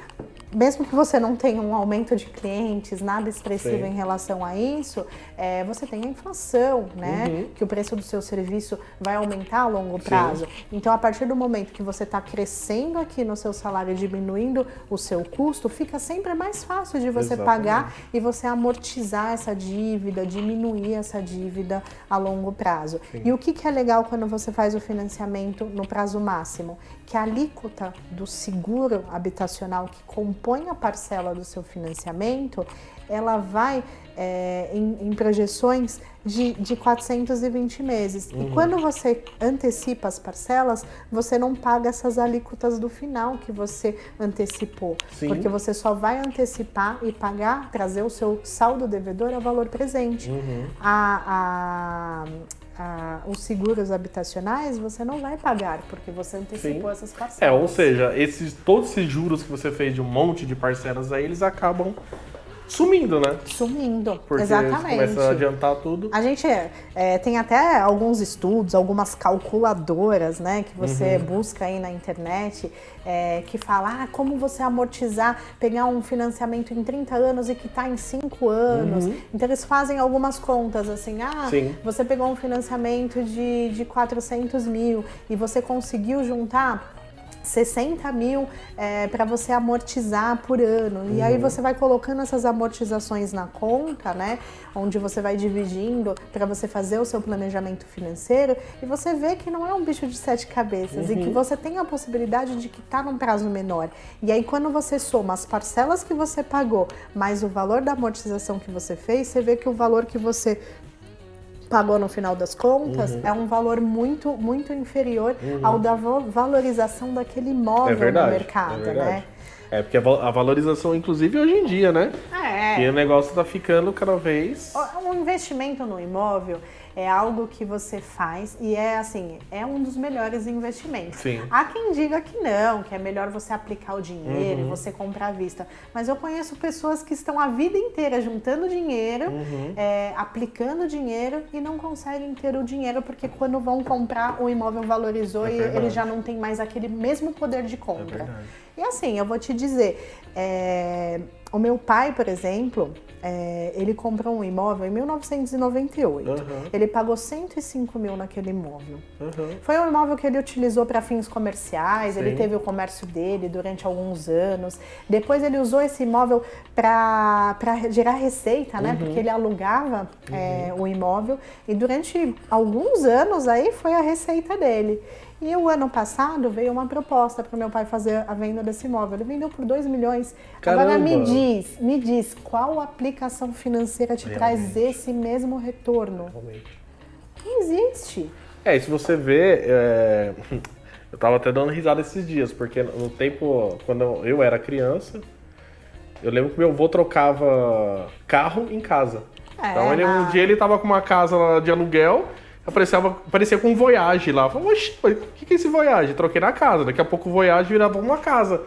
Speaker 2: Mesmo que você não tenha um aumento de clientes, nada expressivo
Speaker 1: Sim.
Speaker 2: em relação a isso, você tem a inflação, né? Que o preço do seu serviço vai aumentar a longo prazo. Então, a partir do momento que você está crescendo aqui no seu salário, diminuindo o seu custo, fica sempre mais fácil de você pagar e você amortizar essa dívida, diminuir essa dívida a longo prazo. E o que é legal quando você faz o financiamento no prazo máximo? Que a alíquota do seguro habitacional que compõe a parcela do seu financiamento, ela vai em projeções de 420 meses. E quando você antecipa as parcelas, você não paga essas alíquotas do final que você antecipou.
Speaker 1: Sim.
Speaker 2: Porque você só vai antecipar e pagar, trazer o seu saldo devedor ao valor presente. Os seguros habitacionais você não vai pagar, porque você antecipou essas parcelas.
Speaker 1: Ou seja, todos esses juros que você fez de um monte de parcelas aí, eles acabam sumindo, né?
Speaker 2: Sumindo,
Speaker 1: Porque
Speaker 2: exatamente.
Speaker 1: você começa a adiantar tudo.
Speaker 2: A gente tem até alguns estudos, algumas calculadoras, né, que você busca aí na internet, que fala como você amortizar, pegar um financiamento em 30 anos e quitar em 5 anos. Então eles fazem algumas contas assim, você pegou um financiamento de 400 mil e você conseguiu juntar 60 mil para você amortizar por ano. E aí você vai colocando essas amortizações na conta, né? Onde você vai dividindo para você fazer o seu planejamento financeiro e você vê que não é um bicho de 7 cabeças e que você tem a possibilidade de quitar num prazo menor. E aí quando você soma as parcelas que você pagou mais o valor da amortização que você fez, você vê que o valor que você pagou no final das contas é um valor muito, muito inferior ao da valorização daquele imóvel no mercado, né?
Speaker 1: Porque a valorização, inclusive hoje em dia, né? E o negócio tá ficando cada vez...
Speaker 2: Um investimento no imóvel é algo que você faz e é um dos melhores investimentos.
Speaker 1: Sim.
Speaker 2: Há quem diga que não, que é melhor você aplicar o dinheiro e você comprar à vista. Mas eu conheço pessoas que estão a vida inteira juntando dinheiro, aplicando dinheiro e não conseguem ter o dinheiro porque quando vão comprar o imóvel valorizou e ele já não tem mais aquele mesmo poder de compra. E assim, eu vou te dizer, o meu pai, por exemplo, ele comprou um imóvel em 1998. Ele pagou 105 mil naquele imóvel. Foi um imóvel que ele utilizou para fins comerciais, ele teve o comércio dele durante alguns anos. Depois ele usou esse imóvel para gerar receita, né? Porque ele alugava o imóvel e durante alguns anos aí foi a receita dele. E o ano passado veio uma proposta para o meu pai fazer a venda desse imóvel. Ele vendeu por 2 milhões.
Speaker 1: Caramba.
Speaker 2: Agora me diz, qual aplicação financeira te traz esse mesmo retorno? Não existe.
Speaker 1: Se você vê, eu tava até dando risada esses dias, porque no tempo, quando eu era criança, eu lembro que meu avô trocava carro em casa. Então um dia ele tava com uma casa de aluguel, aparecia com um Voyage lá. Eu falei, oxe, o que é esse Voyage? Troquei na casa. Daqui a pouco o Voyage virava uma casa.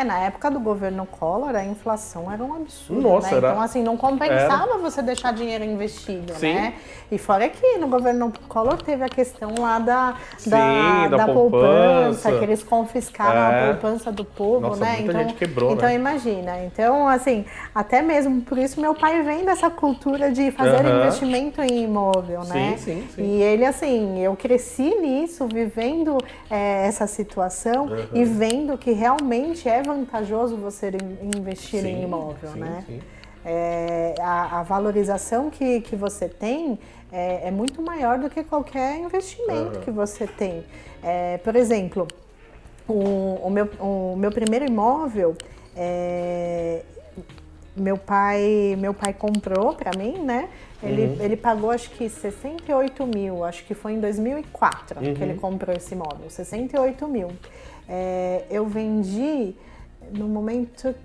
Speaker 2: Na época do governo Collor, a inflação era um absurdo,
Speaker 1: Nossa,
Speaker 2: né?
Speaker 1: era...
Speaker 2: Então, assim, não compensava você deixar dinheiro investido, né? E fora que no governo Collor teve a questão lá da poupança, que eles confiscaram a poupança do povo,
Speaker 1: Nossa,
Speaker 2: né?
Speaker 1: Muita gente quebrou,
Speaker 2: então
Speaker 1: né?
Speaker 2: Imagina. Então, assim, até mesmo por isso meu pai vem dessa cultura de fazer investimento em imóvel, né?
Speaker 1: Sim.
Speaker 2: E ele, assim, eu cresci nisso, vivendo essa situação e vendo que realmente é vantajoso você investir em imóvel, né? A valorização que você tem é muito maior do que qualquer investimento que você tem. Por exemplo, O meu primeiro imóvel, meu pai comprou para mim, né? Ele pagou acho que 68 mil, acho que foi em 2004 que ele comprou esse imóvel, 68 mil. Eu vendi no momento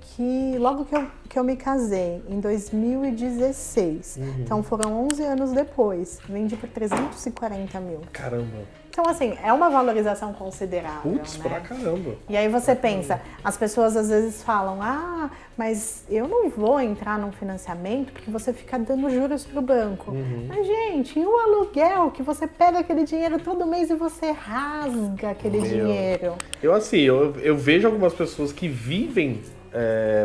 Speaker 2: logo que eu me casei, em 2016. Então foram 11 anos depois, vendi por 340 mil.
Speaker 1: Caramba.
Speaker 2: Então, assim, é uma valorização considerável,
Speaker 1: Putz,
Speaker 2: né?
Speaker 1: pra caramba.
Speaker 2: E aí você pensa, as pessoas às vezes falam, mas eu não vou entrar num financiamento porque você fica dando juros pro banco. Mas, gente, e o aluguel que você pega aquele dinheiro todo mês e você rasga aquele dinheiro?
Speaker 1: Eu vejo algumas pessoas que vivem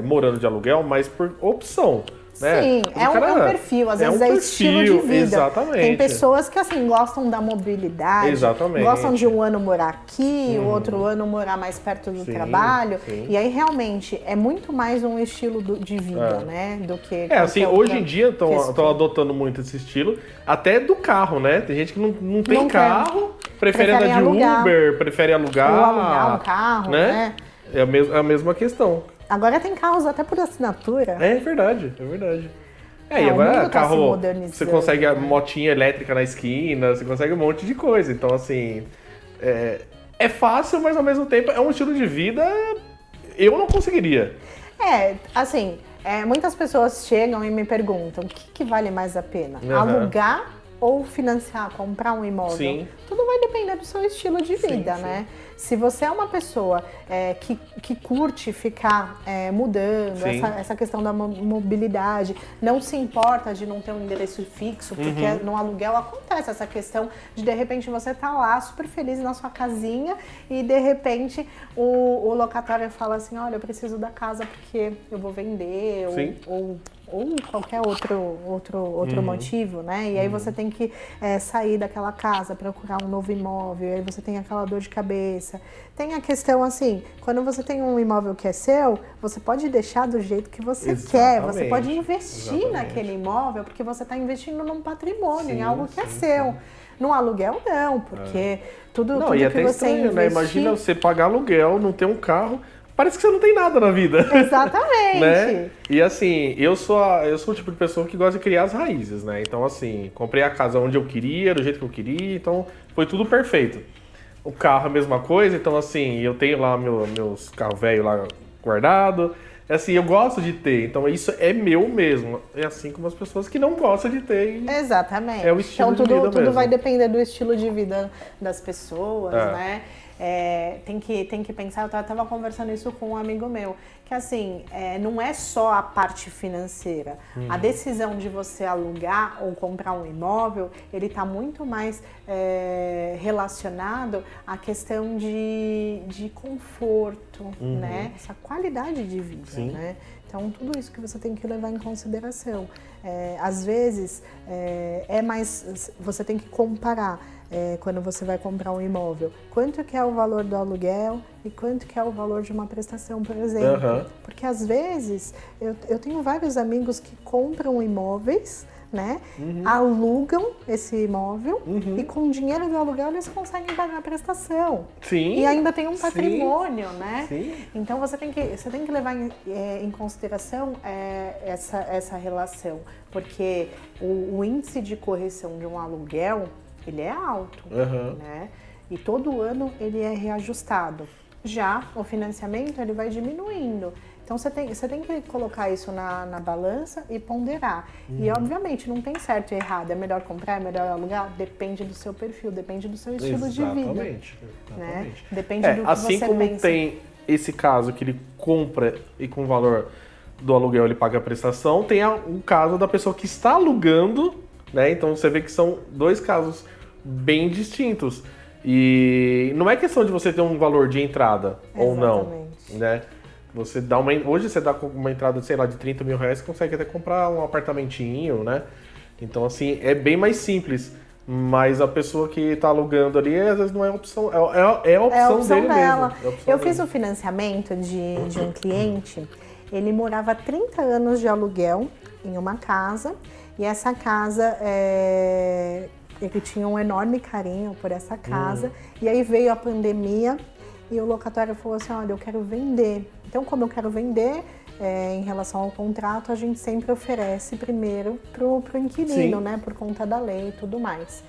Speaker 1: morando de aluguel, mas por opção. Né?
Speaker 2: Sim, é um perfil, às vezes é estilo de vida.
Speaker 1: Exatamente.
Speaker 2: Tem pessoas que assim gostam da mobilidade,
Speaker 1: exatamente.
Speaker 2: Gostam de um ano morar aqui, o outro ano morar mais perto do trabalho.
Speaker 1: Sim.
Speaker 2: E aí realmente é muito mais um estilo de vida, né? Do que.
Speaker 1: Assim, hoje em dia estão adotando muito esse estilo, até do carro, né? Tem gente que não tem carro, prefere andar de
Speaker 2: alugar.
Speaker 1: Uber, prefere alugar.
Speaker 2: Ou alugar um carro, né?
Speaker 1: É a mesma questão.
Speaker 2: Agora tem carros até por assinatura.
Speaker 1: É verdade. E
Speaker 2: o
Speaker 1: agora
Speaker 2: mundo tá se
Speaker 1: carro,
Speaker 2: modernizando,
Speaker 1: você consegue a
Speaker 2: né?
Speaker 1: motinha elétrica na esquina, você consegue um monte de coisa. Então, assim, é fácil, mas ao mesmo tempo é um estilo de vida eu não conseguiria.
Speaker 2: Muitas pessoas chegam e me perguntam o que vale mais a pena? Alugar ou financiar, comprar um imóvel?
Speaker 1: Sim.
Speaker 2: Tudo vai depender do seu estilo de vida, né? Se você é uma pessoa que curte ficar mudando, essa questão da mobilidade, não se importa de não ter um endereço fixo, porque no aluguel acontece essa questão de repente você tá lá super feliz na sua casinha e de repente o locatário fala assim, olha, eu preciso da casa porque eu vou vender ou qualquer outro motivo, né? E aí você tem que sair daquela casa, procurar um novo imóvel, aí você tem aquela dor de cabeça. Tem a questão assim, quando você tem um imóvel que é seu, você pode deixar do jeito que você quer, você pode investir naquele imóvel, porque você está investindo num patrimônio, em algo que é seu. No aluguel não, porque tudo
Speaker 1: e
Speaker 2: que
Speaker 1: até
Speaker 2: você
Speaker 1: estranho,
Speaker 2: investir...
Speaker 1: né? Imagina você pagar aluguel, não ter um carro, parece que você não tem nada na vida.
Speaker 2: Exatamente.
Speaker 1: Né? E assim, eu sou o tipo de pessoa que gosta de criar as raízes, né? Então assim, comprei a casa onde eu queria, do jeito que eu queria, então foi tudo perfeito. O carro é a mesma coisa, então assim, eu tenho lá meus carros velhos lá guardados. Assim, eu gosto de ter, então isso é meu mesmo. É assim como as pessoas que não gostam de ter.
Speaker 2: Exatamente.
Speaker 1: É o estilo de vida mesmo.
Speaker 2: Tudo vai depender do estilo de vida das pessoas, né? Tem que pensar, eu estava conversando isso com um amigo meu, que assim, não é só a parte financeira. A decisão de você alugar ou comprar um imóvel, ele está muito mais relacionado à questão de conforto, né? Essa qualidade de vida, né? Então, tudo isso que você tem que levar em consideração. Às vezes, você tem que comparar quando você vai comprar um imóvel. Quanto que é o valor do aluguel e quanto que é o valor de uma prestação, por exemplo. Porque, às vezes, eu tenho vários amigos que compram imóveis, né? Alugam esse imóvel e com o dinheiro do aluguel eles conseguem pagar a prestação. E ainda tem um patrimônio, né? Então você tem que levar em consideração essa relação, porque o índice de correção de um aluguel, ele é alto, né? E todo ano ele é reajustado. Já o financiamento, ele vai diminuindo. Então você tem que colocar isso na balança e ponderar. E obviamente não tem certo e errado. É melhor comprar, é melhor alugar? Depende do seu perfil, depende do seu estilo de vida.
Speaker 1: Exatamente.
Speaker 2: Né? Depende do que
Speaker 1: assim
Speaker 2: você
Speaker 1: como
Speaker 2: pensa.
Speaker 1: tem esse caso que ele compra e com o valor do aluguel ele paga a prestação, tem o caso da pessoa que está alugando, né? Então você vê que são dois casos bem distintos. E não é questão de você ter um valor de entrada ou não, né? Hoje você dá com uma entrada, sei lá, de 30 mil reais, você consegue até comprar um apartamentinho, né? Então, assim, é bem mais simples. Mas a pessoa que está alugando ali, às vezes não é opção, é a opção dele
Speaker 2: dela.
Speaker 1: mesmo.
Speaker 2: Eu fiz o financiamento de um cliente, ele morava há 30 anos de aluguel em uma casa, e essa casa, ele tinha um enorme carinho por essa casa, e aí veio a pandemia, e o locatário falou assim, olha, eu quero vender. Então, como eu quero vender, em relação ao contrato, a gente sempre oferece primeiro pro inquilino,
Speaker 1: Sim.
Speaker 2: né? Por conta da lei e tudo mais.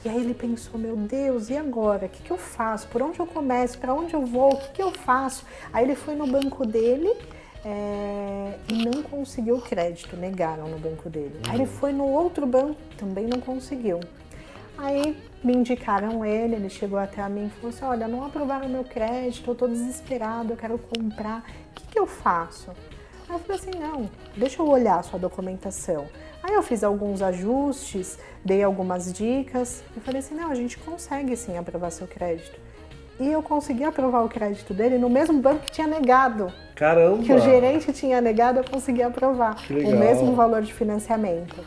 Speaker 2: E aí ele pensou, meu Deus, e agora? O que eu faço? Por onde eu começo? Para onde eu vou? O que eu faço? Aí ele foi no banco dele e não conseguiu o crédito, negaram no banco dele. Aí ele foi no outro banco, também não conseguiu. Aí me indicaram ele chegou até a mim e falou assim, olha, não aprovaram meu crédito, eu tô desesperado, eu quero comprar, o que eu faço? Aí eu falei assim, não, deixa eu olhar a sua documentação. Aí eu fiz alguns ajustes, dei algumas dicas e falei assim, não, a gente consegue sim aprovar seu crédito. E eu consegui aprovar o crédito dele no mesmo banco que tinha negado.
Speaker 1: Caramba!
Speaker 2: Que o gerente tinha negado, eu consegui aprovar
Speaker 1: Que legal.
Speaker 2: o mesmo valor de financiamento.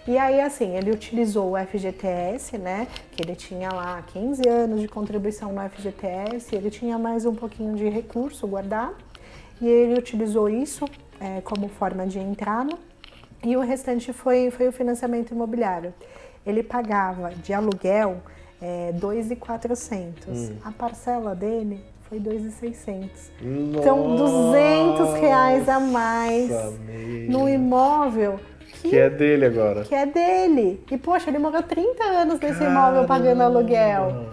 Speaker 2: E aí, assim, ele utilizou o FGTS, né? Que ele tinha lá 15 anos de contribuição no FGTS, ele tinha mais um pouquinho de recurso guardado. E ele utilizou isso como forma de entrada. E o restante foi o financiamento imobiliário. Ele pagava de aluguel 2.400. A parcela dele foi 2.600. Então, R$200 a mais no imóvel
Speaker 1: que é dele agora.
Speaker 2: Que é dele. E, poxa, ele morou 30 anos nesse imóvel pagando aluguel.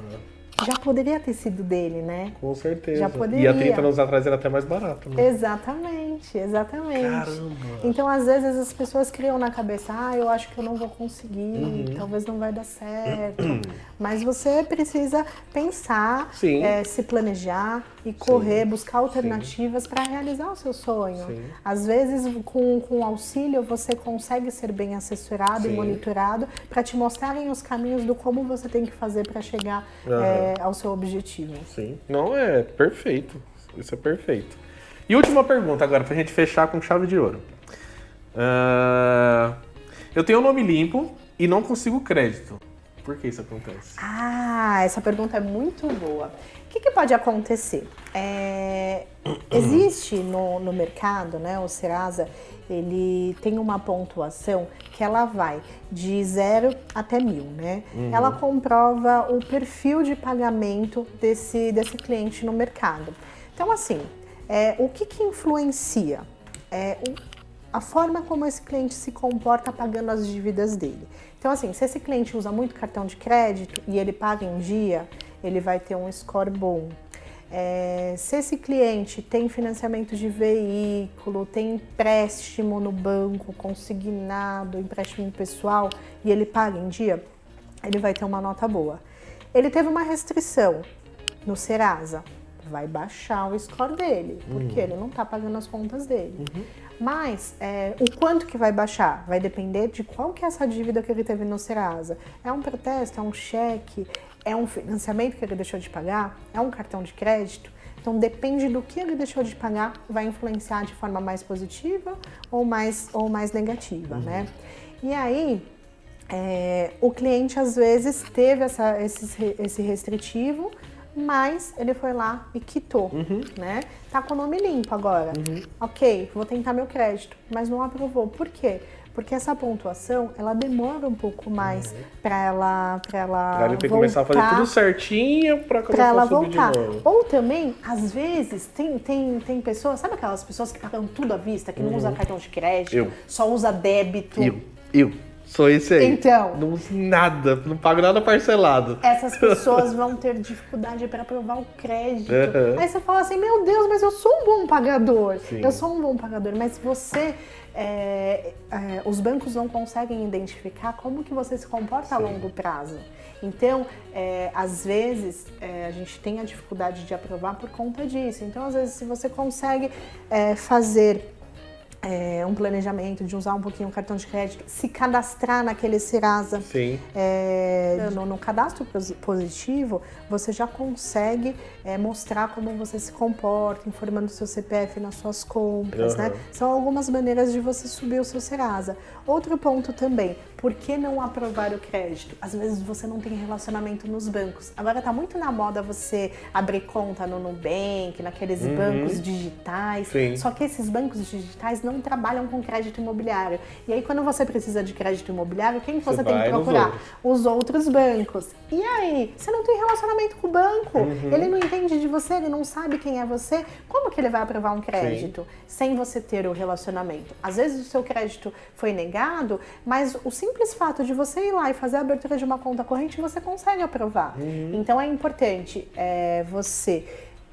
Speaker 2: Já poderia ter sido dele, né?
Speaker 1: Com certeza.
Speaker 2: Já poderia.
Speaker 1: E há 30 anos atrás era até mais barato, né?
Speaker 2: Exatamente, exatamente.
Speaker 1: Caramba!
Speaker 2: Então, às vezes, as pessoas criam na cabeça, eu acho que eu não vou conseguir, talvez não vai dar certo. Mas você precisa pensar,
Speaker 1: Sim.
Speaker 2: Se planejar e correr, buscar alternativas para realizar o seu sonho.
Speaker 1: Sim.
Speaker 2: Às vezes, com auxílio, você consegue ser bem assessorado e monitorado para te mostrarem os caminhos do como você tem que fazer para chegar ao seu objetivo.
Speaker 1: Sim. Não, é perfeito. Isso é perfeito. E última pergunta agora, pra gente fechar com chave de ouro. Eu tenho o nome limpo e não consigo crédito. Por que isso acontece?
Speaker 2: Essa pergunta é muito boa. O que pode acontecer? Existe no mercado, né, o Serasa, ele tem uma pontuação que ela vai de 0 até 1.000, né? Ela comprova o perfil de pagamento desse cliente no mercado. Então, assim, o que influencia? A forma como esse cliente se comporta pagando as dívidas dele. Então, assim, se esse cliente usa muito cartão de crédito e ele paga em dia, ele vai ter um score bom. Se esse cliente tem financiamento de veículo, tem empréstimo no banco, consignado, empréstimo pessoal, e ele paga em dia, ele vai ter uma nota boa. Ele teve uma restrição no Serasa, vai baixar o score dele, porque ele não está pagando as contas dele. Mas o quanto que vai baixar? Vai depender de qual que é essa dívida que ele teve no Serasa. É um protesto? É um cheque? É um financiamento que ele deixou de pagar? É um cartão de crédito? Então, depende do que ele deixou de pagar, vai influenciar de forma mais positiva ou mais negativa, né? E aí, o cliente, às vezes, teve esse restritivo, mas ele foi lá e quitou, né? Tá com o nome limpo agora. Ok, vou tentar meu crédito, mas não aprovou. Por quê? Porque essa pontuação, ela demora um pouco mais para ela
Speaker 1: Pra ele ter que
Speaker 2: voltar,
Speaker 1: começar a fazer tudo certinho pra
Speaker 2: ela
Speaker 1: subir
Speaker 2: voltar.
Speaker 1: de novo.
Speaker 2: Ou também, às vezes, tem pessoas, sabe aquelas pessoas que pagam tudo à vista, que não usa cartão de crédito, só usa débito?
Speaker 1: Eu sou esse aí.
Speaker 2: Então.
Speaker 1: Não uso nada, não pago nada parcelado.
Speaker 2: Essas pessoas vão ter dificuldade para aprovar o crédito. Aí você fala assim, meu Deus, mas eu sou um bom pagador.
Speaker 1: Sim.
Speaker 2: Eu sou um bom pagador, mas você... os bancos não conseguem identificar como que você se comporta a longo prazo. Então, às vezes, a gente tem a dificuldade de aprovar por conta disso. Então, às vezes, se você consegue fazer um planejamento de usar um pouquinho o cartão de crédito, se cadastrar naquele Serasa.
Speaker 1: Sim.
Speaker 2: No cadastro positivo, você já consegue mostrar como você se comporta, informando o seu CPF nas suas compras, né? São algumas maneiras de você subir o seu Serasa. Outro ponto também, por que não aprovar o crédito? Às vezes você não tem relacionamento nos bancos. Agora tá muito na moda você abrir conta no Nubank, naqueles bancos digitais.
Speaker 1: Sim.
Speaker 2: Só que esses bancos digitais não não trabalham com crédito imobiliário. E aí, quando você precisa de crédito imobiliário, quem que você tem
Speaker 1: vai
Speaker 2: que
Speaker 1: nos
Speaker 2: procurar?
Speaker 1: outros.
Speaker 2: Os outros bancos. E aí, você não tem relacionamento com o banco,
Speaker 1: Uhum.
Speaker 2: ele não entende de você, ele não sabe quem é você, como que ele vai aprovar um crédito sem você ter o relacionamento? Às vezes o seu crédito foi negado, mas o simples fato de você ir lá e fazer a abertura de uma conta corrente, você consegue aprovar. Então é importante você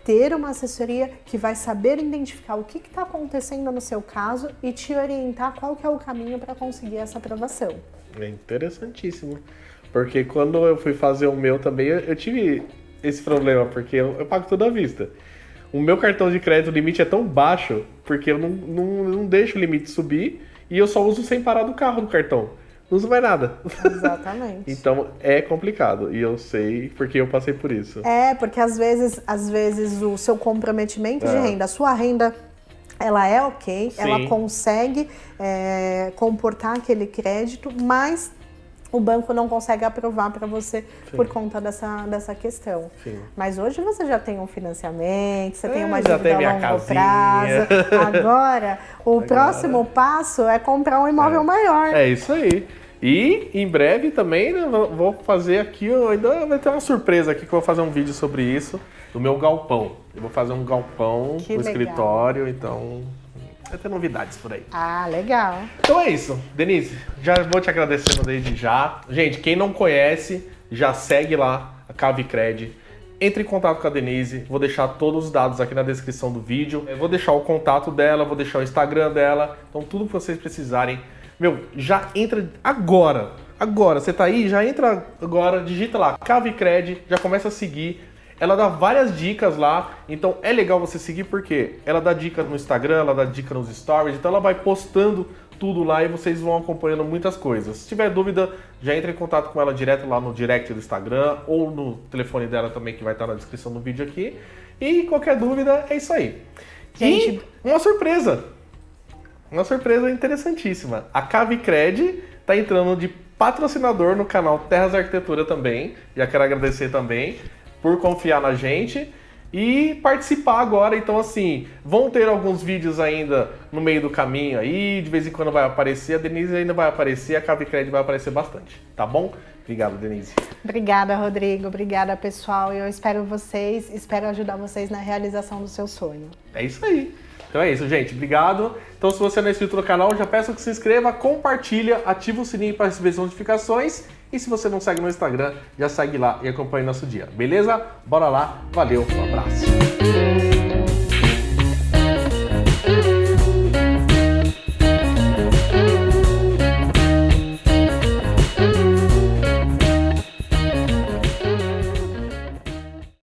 Speaker 2: ter uma assessoria que vai saber identificar o que está acontecendo no seu caso e te orientar qual que é o caminho para conseguir essa aprovação.
Speaker 1: É interessantíssimo. Porque quando eu fui fazer o meu também, eu tive esse problema, porque eu pago tudo à vista. O meu cartão de crédito, o limite é tão baixo, porque eu não deixo o limite subir e eu só uso sem parar do carro no cartão. Não uso mais nada.
Speaker 2: Exatamente.
Speaker 1: Então é complicado. E eu sei porque eu passei por isso.
Speaker 2: Porque às vezes o seu comprometimento de renda, a sua renda, ela é ok,
Speaker 1: Sim.
Speaker 2: ela consegue comportar aquele crédito, mas o banco não consegue aprovar para você por conta dessa questão.
Speaker 1: Sim.
Speaker 2: Mas hoje você já tem um financiamento, você tem uma
Speaker 1: já
Speaker 2: dívida
Speaker 1: tem
Speaker 2: a
Speaker 1: minha
Speaker 2: longo
Speaker 1: casinha.
Speaker 2: prazo. Agora, o próximo passo é comprar um imóvel maior.
Speaker 1: É isso aí. E em breve também, né, vou fazer aqui, ainda vai ter uma surpresa aqui que eu vou fazer um vídeo sobre isso, do meu galpão. Eu vou fazer um galpão
Speaker 2: Que
Speaker 1: no
Speaker 2: legal.
Speaker 1: escritório, então vai ter novidades por aí.
Speaker 2: Ah, legal.
Speaker 1: Então é isso, Denise, já vou te agradecendo desde já. Gente, quem não conhece, já segue lá a Cavicred. Entre em contato com a Denise, vou deixar todos os dados aqui na descrição do vídeo. Eu vou deixar o contato dela, vou deixar o Instagram dela, então tudo que vocês precisarem. Meu, já entra agora. Agora, você tá aí, já entra agora, digita lá, Cavicred, já começa a seguir. Ela dá várias dicas lá, então é legal você seguir porque ela dá dica no Instagram, ela dá dica nos stories, então ela vai postando tudo lá e vocês vão acompanhando muitas coisas. Se tiver dúvida, já entra em contato com ela direto lá no direct do Instagram ou no telefone dela também, que vai estar na descrição do vídeo aqui. E qualquer dúvida, é isso aí.
Speaker 2: Gente,
Speaker 1: E uma surpresa! Uma surpresa interessantíssima. A Cavicred tá entrando de patrocinador no canal Terras Arquitetura também. Já quero agradecer também por confiar na gente e participar agora. Então, assim, vão ter alguns vídeos ainda no meio do caminho aí. De vez em quando vai aparecer. A Denise ainda vai aparecer. A Cavicred vai aparecer bastante. Tá bom? Obrigado, Denise.
Speaker 2: Obrigada, Rodrigo. Obrigada, pessoal. Eu espero ajudar vocês na realização do seu sonho.
Speaker 1: É isso aí. Então é isso, gente. Obrigado. Então, se você não é inscrito no canal, já peço que se inscreva, compartilha, ativa o sininho para receber as notificações. E se você não segue no Instagram, já segue lá e acompanhe nosso dia. Beleza? Bora lá. Valeu. Um abraço.